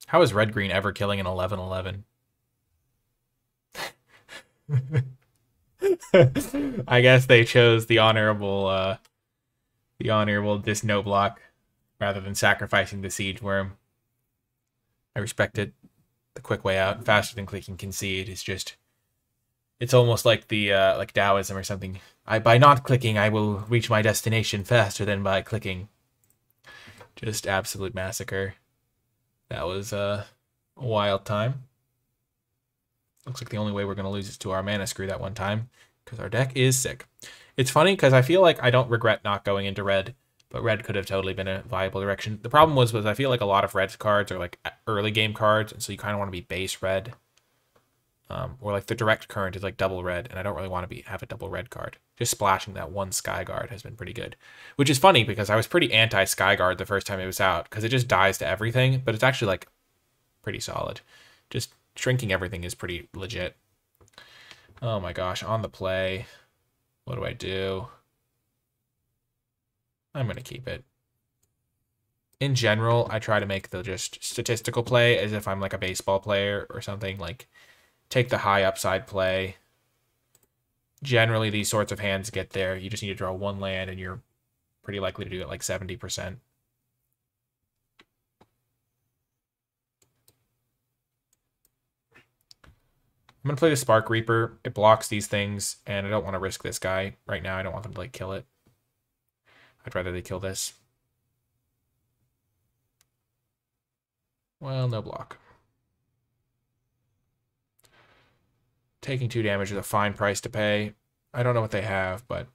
How is red-green ever killing an 11/11? I guess they chose the honorable dis-no block rather than sacrificing the Siege Worm. I respect it. The quick way out, faster than clicking concede, is just... It's almost like the like Taoism or something. By not clicking, I will reach my destination faster than by clicking. Just absolute massacre. That was a wild time. Looks like the only way we're going to lose is to our mana screw that one time, because our deck is sick. It's funny, because I feel like I don't regret not going into red, but red could have totally been a viable direction. The problem was I feel like a lot of red cards are like early game cards, and so you kind of want to be base red. Or like the direct current is like double red, and I don't really want to have a double red card. Just splashing that one Skyguard has been pretty good. Which is funny, because I was pretty anti-Skyguard the first time it was out, because it just dies to everything, but it's actually like pretty solid. Just shrinking everything is pretty legit. Oh my gosh, on the play. What do I do? I'm going to keep it. In general, I try to make the just statistical play as if I'm like a baseball player or something, like take the high upside play. Generally, these sorts of hands get there. You just need to draw one land, and you're pretty likely to do it like 70%. I'm going to play the Spark Reaper. It blocks these things, and I don't want to risk this guy right now. I don't want them to like kill it. I'd rather they kill this. Well, no block. Taking 2 damage is a fine price to pay. I don't know what they have, but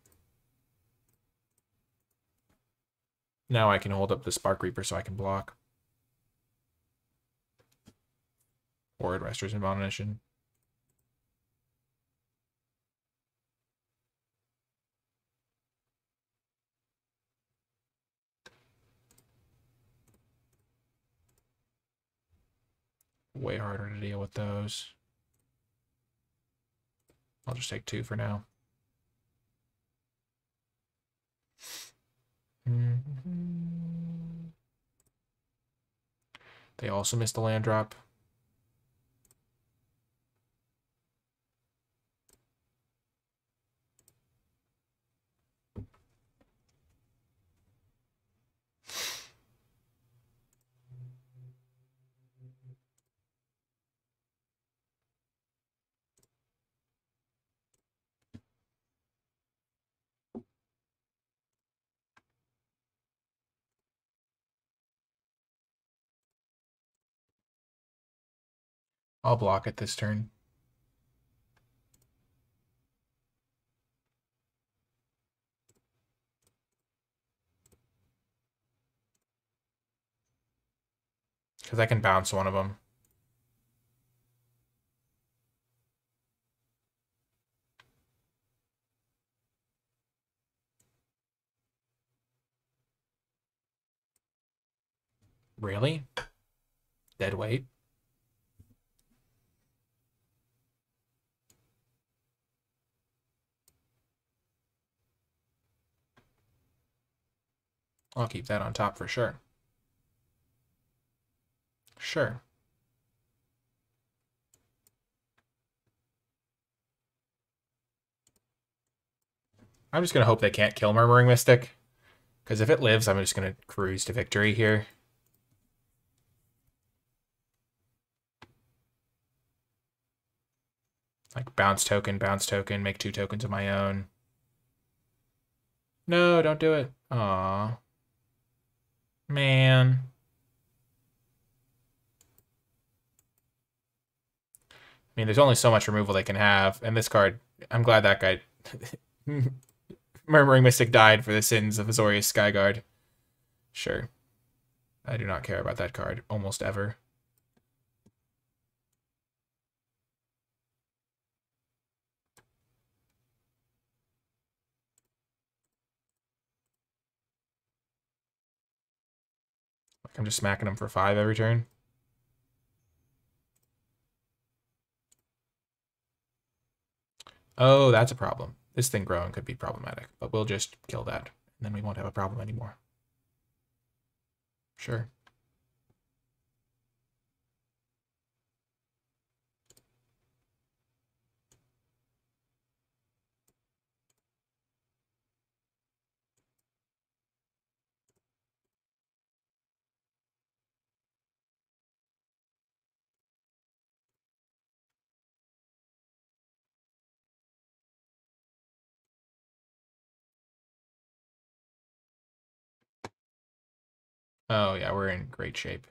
now I can hold up the Spark Reaper so I can block. Horrid Restora's Admonition. Way harder to deal with those. I'll just take 2 for now. They also missed the land drop. I'll block it this turn. Because I can bounce one of them. Really? Dead weight? I'll keep that on top for sure. Sure. I'm just going to hope they can't kill Murmuring Mystic. Because if it lives, I'm just going to cruise to victory here. Like bounce token, make 2 tokens of my own. No, don't do it. Aw. Man. I mean, there's only so much removal they can have, and this card, I'm glad that guy, Murmuring Mystic, died for the sins of Azorius Skyguard. Sure. I do not care about that card, almost ever. I'm just smacking them for 5 every turn. Oh, that's a problem. This thing growing could be problematic, but we'll just kill that, and then we won't have a problem anymore. Sure. Oh, yeah, we're in great shape.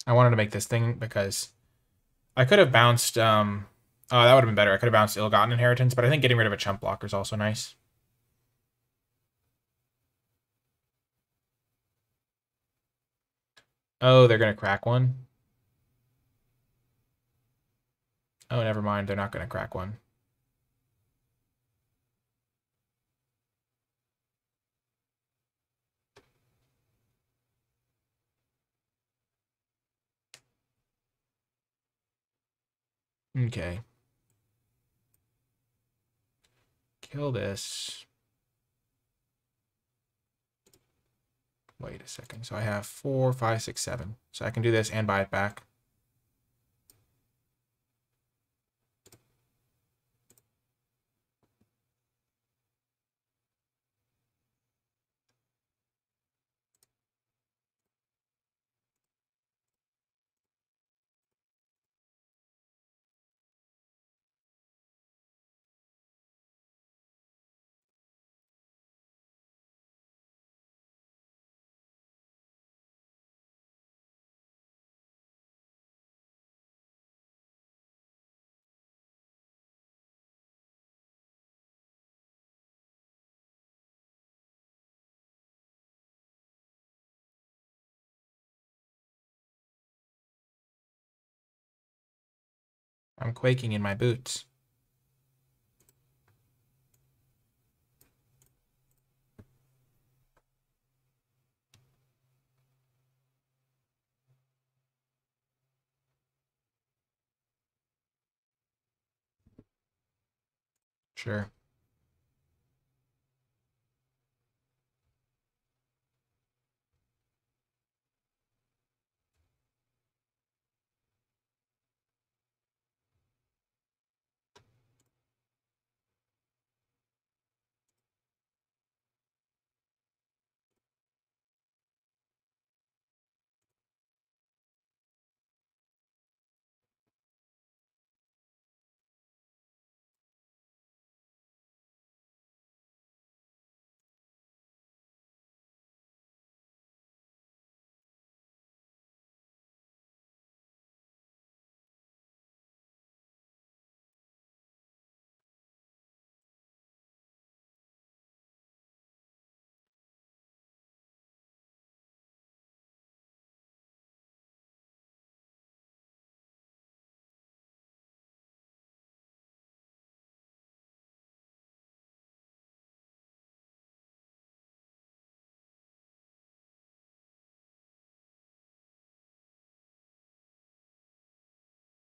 I wanted to make this thing because I could have bounced, oh, that would have been better. I could have bounced Ill-Gotten Inheritance, but I think getting rid of a chump blocker is also nice. Oh, they're going to crack one? Oh, never mind. They're not going to crack one. Okay. Kill this. Wait a second. So I have 4, 5, 6, 7. So I can do this and buy it back. I'm quaking in my boots. Sure.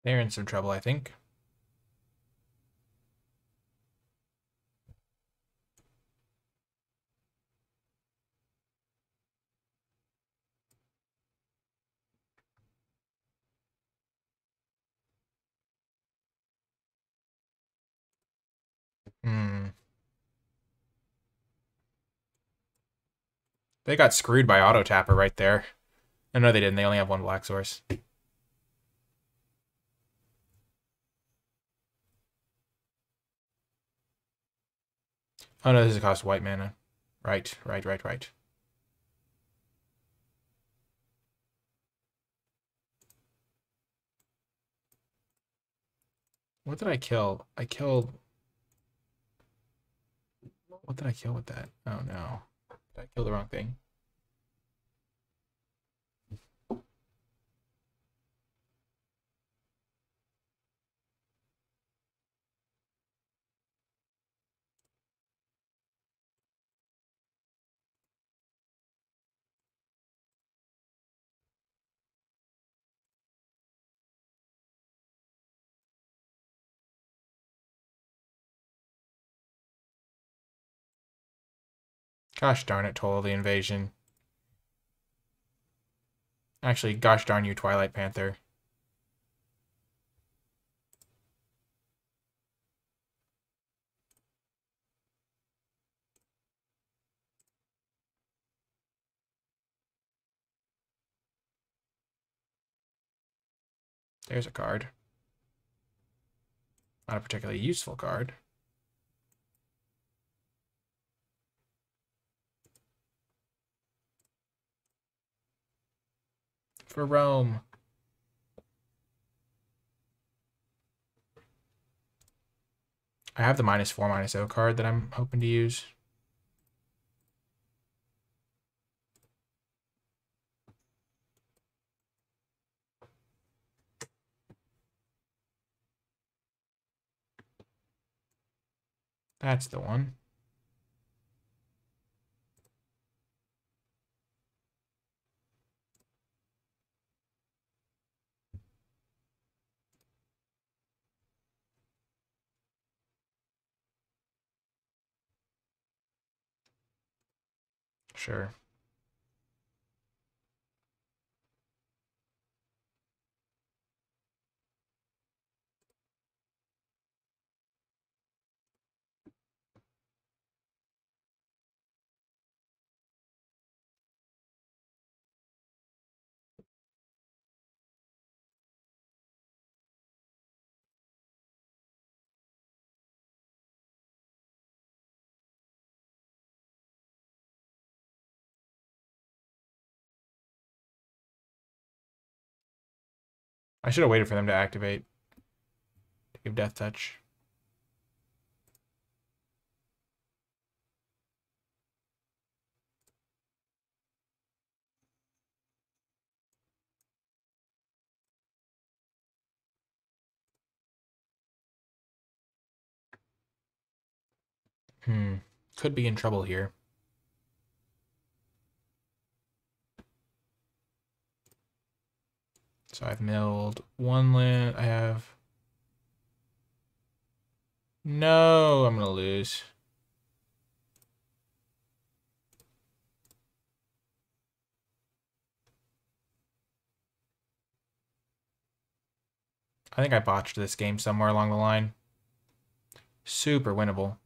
They're in some trouble, I think. Hmm. They got screwed by Auto Tapper right there. Oh, no, they didn't. They only have one black source. Oh, no, this is cost white mana. Right, right, right, right. What did I kill? I killed... What did I kill with that? Oh, no. Did I kill the wrong thing? Gosh darn it, Toll the Invasion. Actually, gosh darn you, Twilight Panther. There's a card. Not a particularly useful card. For Rome. I have the -4/-0 card that I'm hoping to use. That's the one. Sure. I should have waited for them to activate to give Death Touch. Could be in trouble here. So I've milled one land. I have... No, I'm going to lose. I think I botched this game somewhere along the line. Super winnable.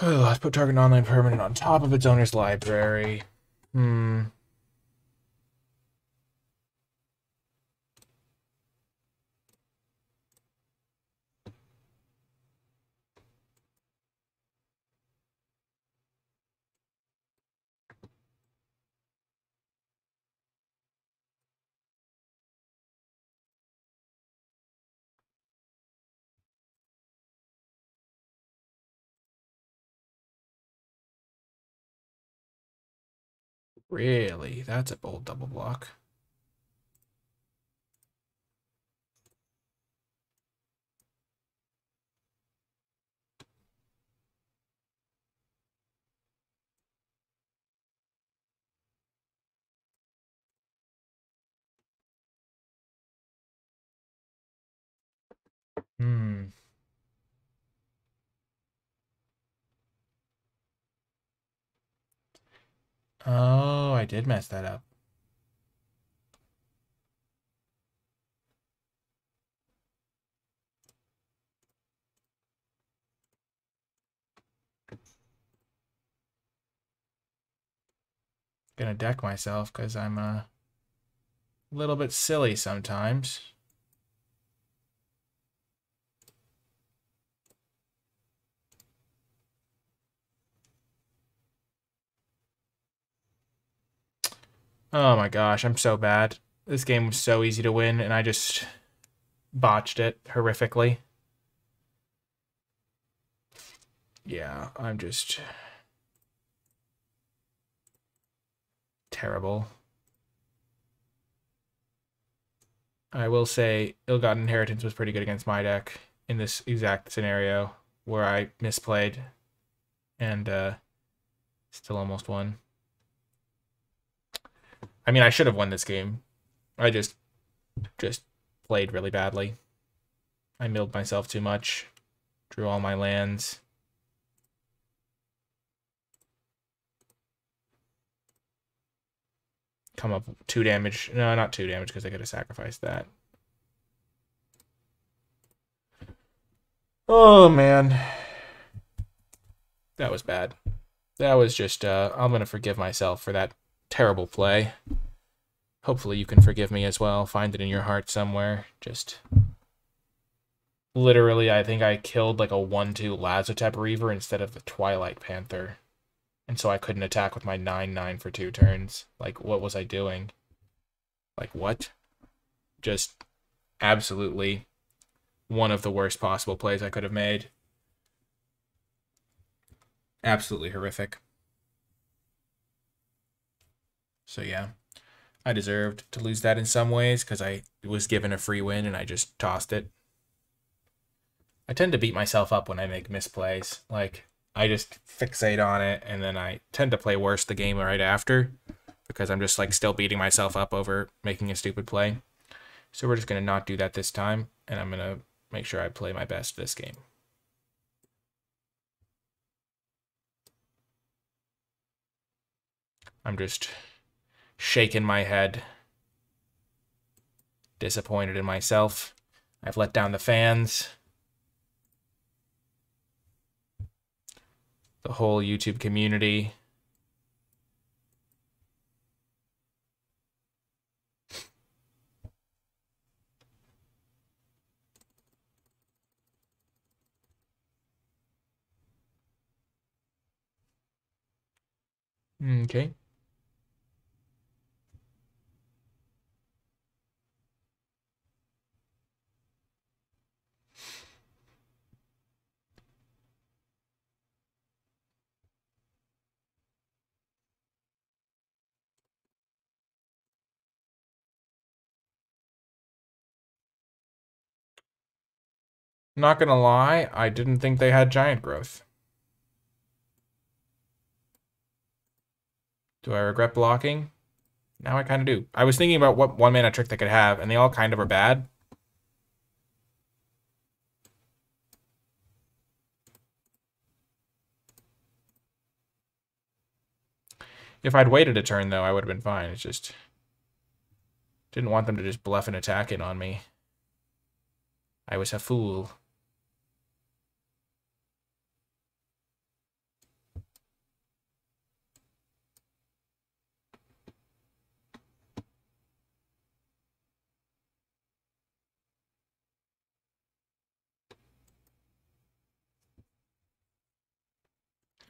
Let's put target online permanent on top of its owner's library. Really? That's a bold double block. Oh, I did mess that up. Gonna deck myself because I'm a little bit silly sometimes. Oh my gosh, I'm so bad. This game was so easy to win, and I just botched it horrifically. Yeah, I'm just terrible. I will say Ill-Gotten Inheritance was pretty good against my deck in this exact scenario where I misplayed and still almost won. I mean, I should have won this game. I just played really badly. I milled myself too much, drew all my lands. Come up 2 damage. No, not 2 damage because I could have sacrificed that. Oh, man. That was bad. That was just, I'm going to forgive myself for that terrible play. Hopefully you can forgive me as well. Find it in your heart somewhere. Just literally, I think I killed like a 1/2 Lazotep Reaver instead of the Twilight Panther. And so I couldn't attack with my 9/9 for 2 turns. Like, what was I doing? Like, what? Just absolutely one of the worst possible plays I could have made. Absolutely horrific. So yeah, I deserved to lose that in some ways because I was given a free win and I just tossed it. I tend to beat myself up when I make misplays. Like, I just fixate on it and then I tend to play worse the game right after because I'm just like still beating myself up over making a stupid play. So we're just going to not do that this time, and I'm going to make sure I play my best this game. I'm just shaking my head, disappointed in myself. I've let down the fans, the whole YouTube community. Okay. Not gonna lie, I didn't think they had giant growth. Do I regret blocking? Now I kind of do. I was thinking about what 1-mana trick they could have, and they all kind of are bad. If I'd waited a turn, though, I would have been fine. It's just didn't want them to just bluff and attack in on me. I was a fool.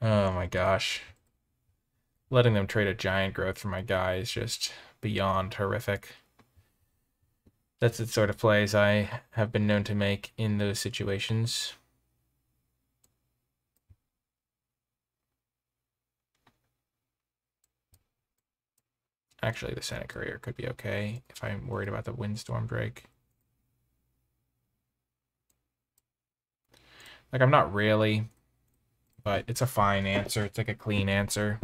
Oh my gosh. Letting them trade a giant growth for my guy is just beyond horrific. That's the sort of plays I have been known to make in those situations. Actually, the Senate Courier could be okay if I'm worried about the Windstorm Drake. Like, I'm not really, but it's a fine answer. It's like a clean answer.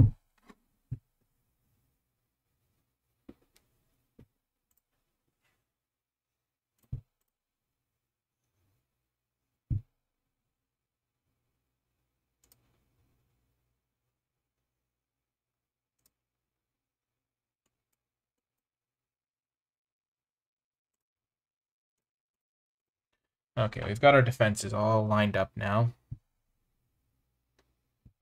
Okay, we've got our defenses all lined up now.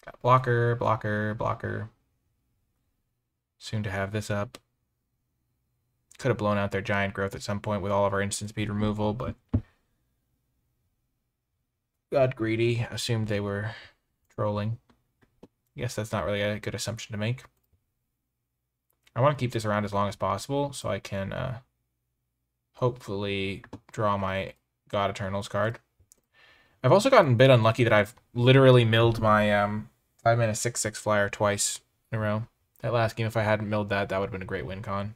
Got blocker, blocker, blocker. Soon to have this up. Could have blown out their giant growth at some point with all of our instant speed removal, but got greedy. Assumed they were trolling. I guess that's not really a good assumption to make. I want to keep this around as long as possible so I can hopefully draw my God Eternals card. I've also gotten a bit unlucky that I've literally milled my 5-mana 6/6 flyer twice in a row. That last game, if I hadn't milled that, that would have been a great win con.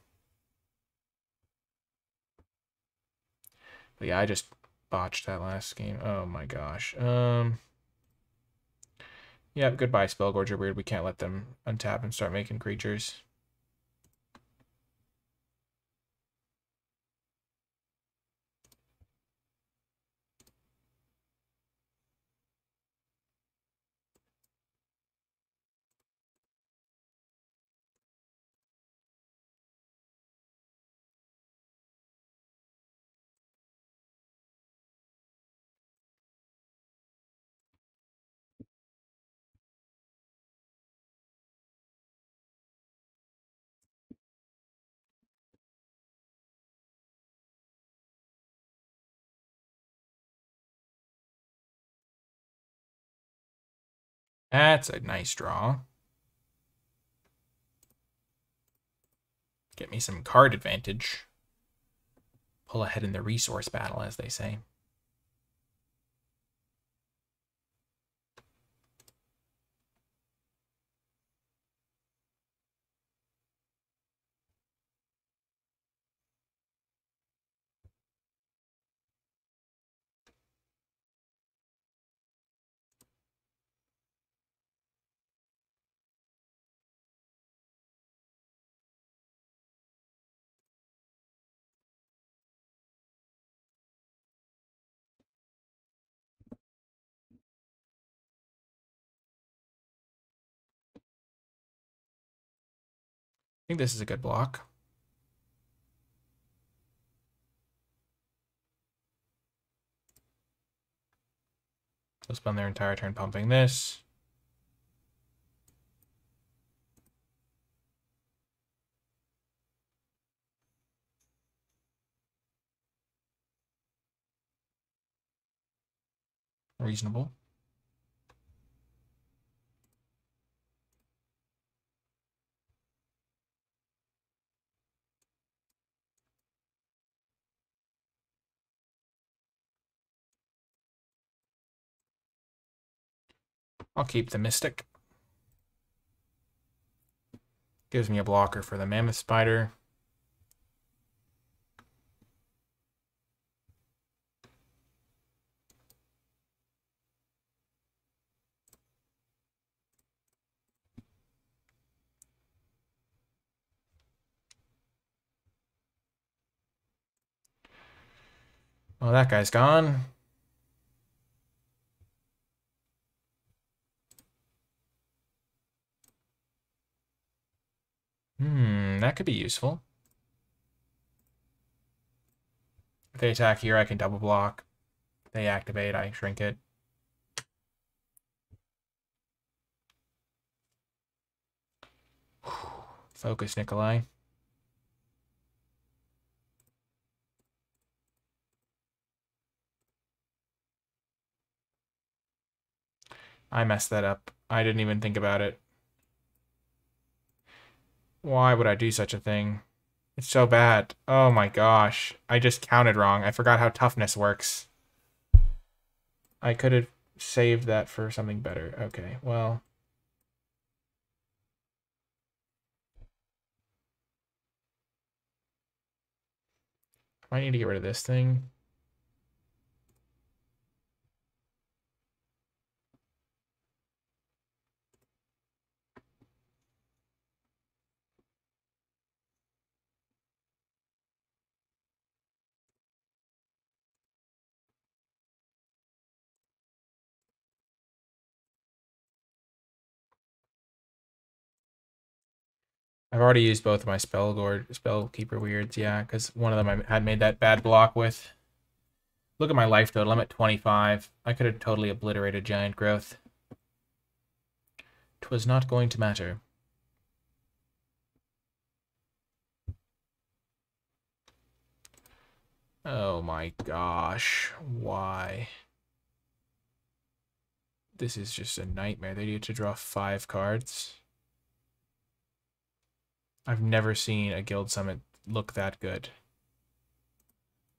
But yeah, I just botched that last game. Oh my gosh. Yeah, goodbye, Spellgorger Weird. We can't let them untap and start making creatures. That's a nice draw. Get me some card advantage. Pull ahead in the resource battle, as they say. I think this is a good block. They'll spend their entire turn pumping this. Reasonable. I'll keep the Mystic. Gives me a blocker for the Mammoth Spider. Well, that guy's gone. That could be useful. If they attack here, I can double block. If they activate, I shrink it. Focus, Nikolai. I messed that up. I didn't even think about it. Why would I do such a thing? It's so bad. Oh my gosh. I just counted wrong. I forgot how toughness works. I could have saved that for something better. Okay, well. I need to get rid of this thing. I've already used both of my Spellkeeper weirds, yeah, because one of them I had made that bad block with. Look at my life total. I'm at 25. I could have totally obliterated giant growth. 'Twas not going to matter. Oh my gosh. Why? This is just a nightmare. They need to draw 5 cards. I've never seen a Guild Summit look that good.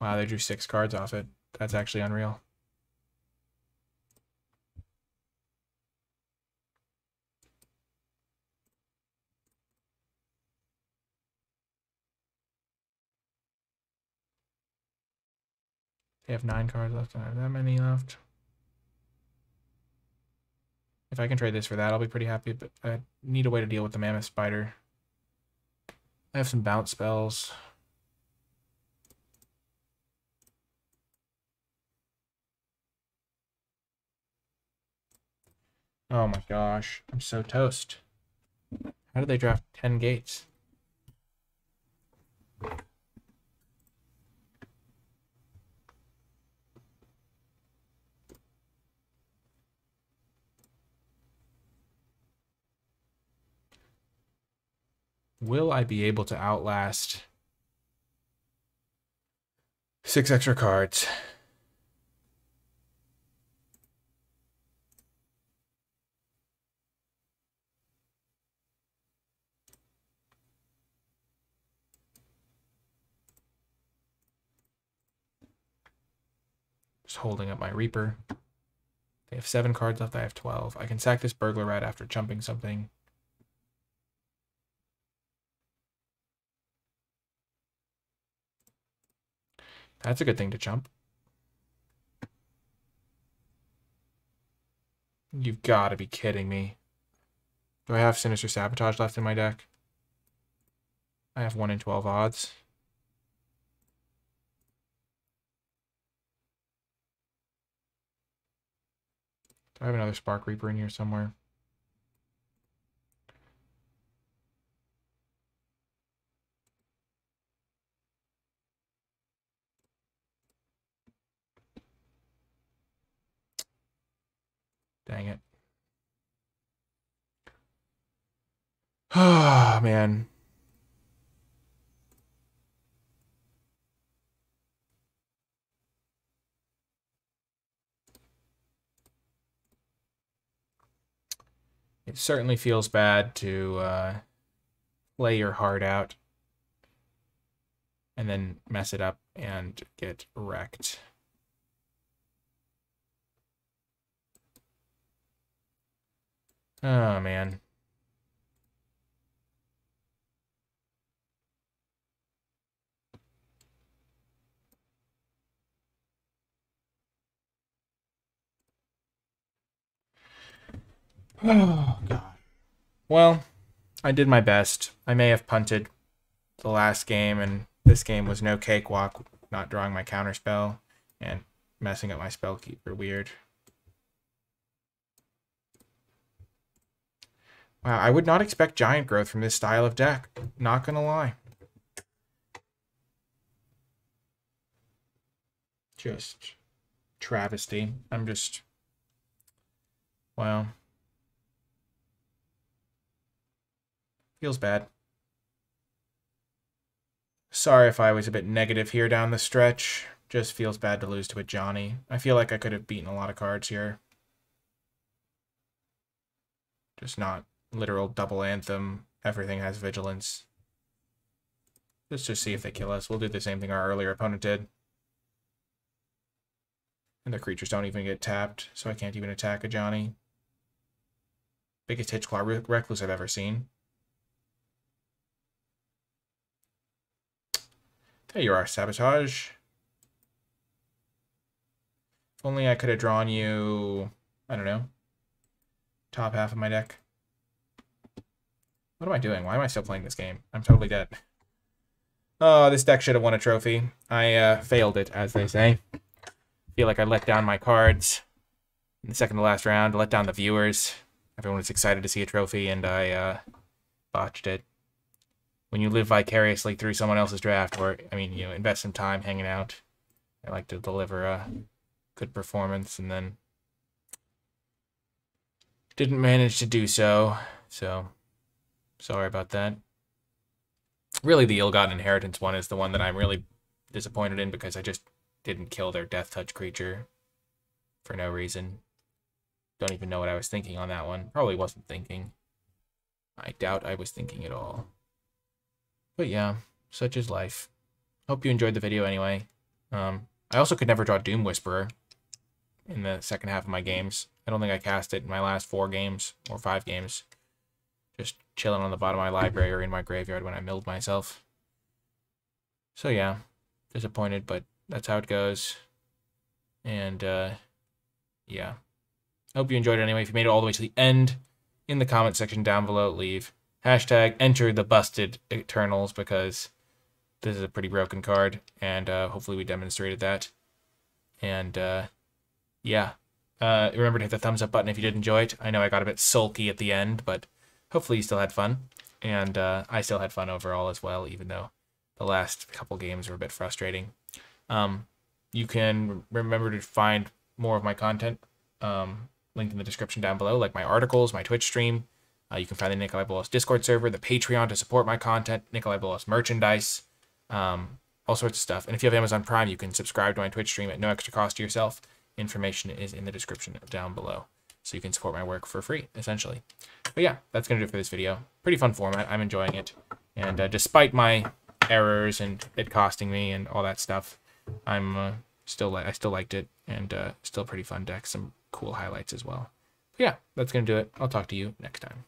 Wow, they drew 6 cards off it. That's actually unreal. They have 9 cards left. I don't have that many left. If I can trade this for that, I'll be pretty happy, but I need a way to deal with the Mammoth Spider. I have some bounce spells. Oh my gosh, I'm so toast. How did they draft 10 gates? Will I be able to outlast 6 extra cards? Just holding up my Reaper. They have 7 cards left. I have 12. I can sack this Burglar Rat after chumping something. That's a good thing to chump. You've got to be kidding me. Do I have Sinister Sabotage left in my deck? I have 1 in 12 odds. Do I have another Spark Reaper in here somewhere? Dang it. Oh, man. It certainly feels bad to play your heart out and then mess it up and get wrecked. Oh, man. Oh, God. Well, I did my best. I may have punted the last game, and this game was no cakewalk, not drawing my counterspell and messing up my Spellkeeper weird. Wow, I would not expect giant growth from this style of deck. Not gonna lie. Just travesty. I'm just... Well... Feels bad. Sorry if I was a bit negative here down the stretch. Just feels bad to lose to a Johnny. I feel like I could have beaten a lot of cards here. Just not literal double anthem. Everything has vigilance. Let's just see if they kill us. We'll do the same thing our earlier opponent did. And their creatures don't even get tapped, so I can't even attack a Johnny. Biggest Hitchclaw Recluse I've ever seen. There you are, Sabotage. If only I could have drawn you, I don't know, top half of my deck. What am I doing? Why am I still playing this game? I'm totally dead. Oh, this deck should have won a trophy. I failed it, as they say. Feel like I let down my cards in the second to last round, let down the viewers. Everyone was excited to see a trophy, and I botched it. When you live vicariously through someone else's draft, or, I mean, you know, invest some time hanging out, I like to deliver a good performance, and then didn't manage to do so, sorry about that. Really, the Ill-Gotten Inheritance one is the one that I'm really disappointed in because I just didn't kill their Death Touch creature for no reason. Don't even know what I was thinking on that one. Probably wasn't thinking. I doubt I was thinking at all. But yeah, such is life. Hope you enjoyed the video anyway. I also could never draw Doom Whisperer in the second half of my games. I don't think I cast it in my last 4 games or 5 games. Just chilling on the bottom of my library or in my graveyard when I milled myself. So yeah, disappointed, but that's how it goes. And yeah, I hope you enjoyed it anyway. If you made it all the way to the end, in the comment section down below, leave hashtag enter the busted Eternals, because this is a pretty broken card, and hopefully we demonstrated that. And yeah, remember to hit the thumbs up button if you did enjoy it. I know I got a bit sulky at the end, but hopefully you still had fun. And I still had fun overall as well, even though the last couple games were a bit frustrating. You can remember to find more of my content linked in the description down below, like my articles, my Twitch stream. You can find the NicolaiBolas Discord server, the Patreon to support my content, NicolaiBolas merchandise, all sorts of stuff. And if you have Amazon Prime, you can subscribe to my Twitch stream at no extra cost to yourself. Information is in the description down below, so you can support my work for free, essentially. But yeah, that's going to do it for this video. Pretty fun format. I'm enjoying it. And despite my errors and it costing me and all that stuff, I still liked it, and still pretty fun deck. Some cool highlights as well. But yeah, that's going to do it. I'll talk to you next time.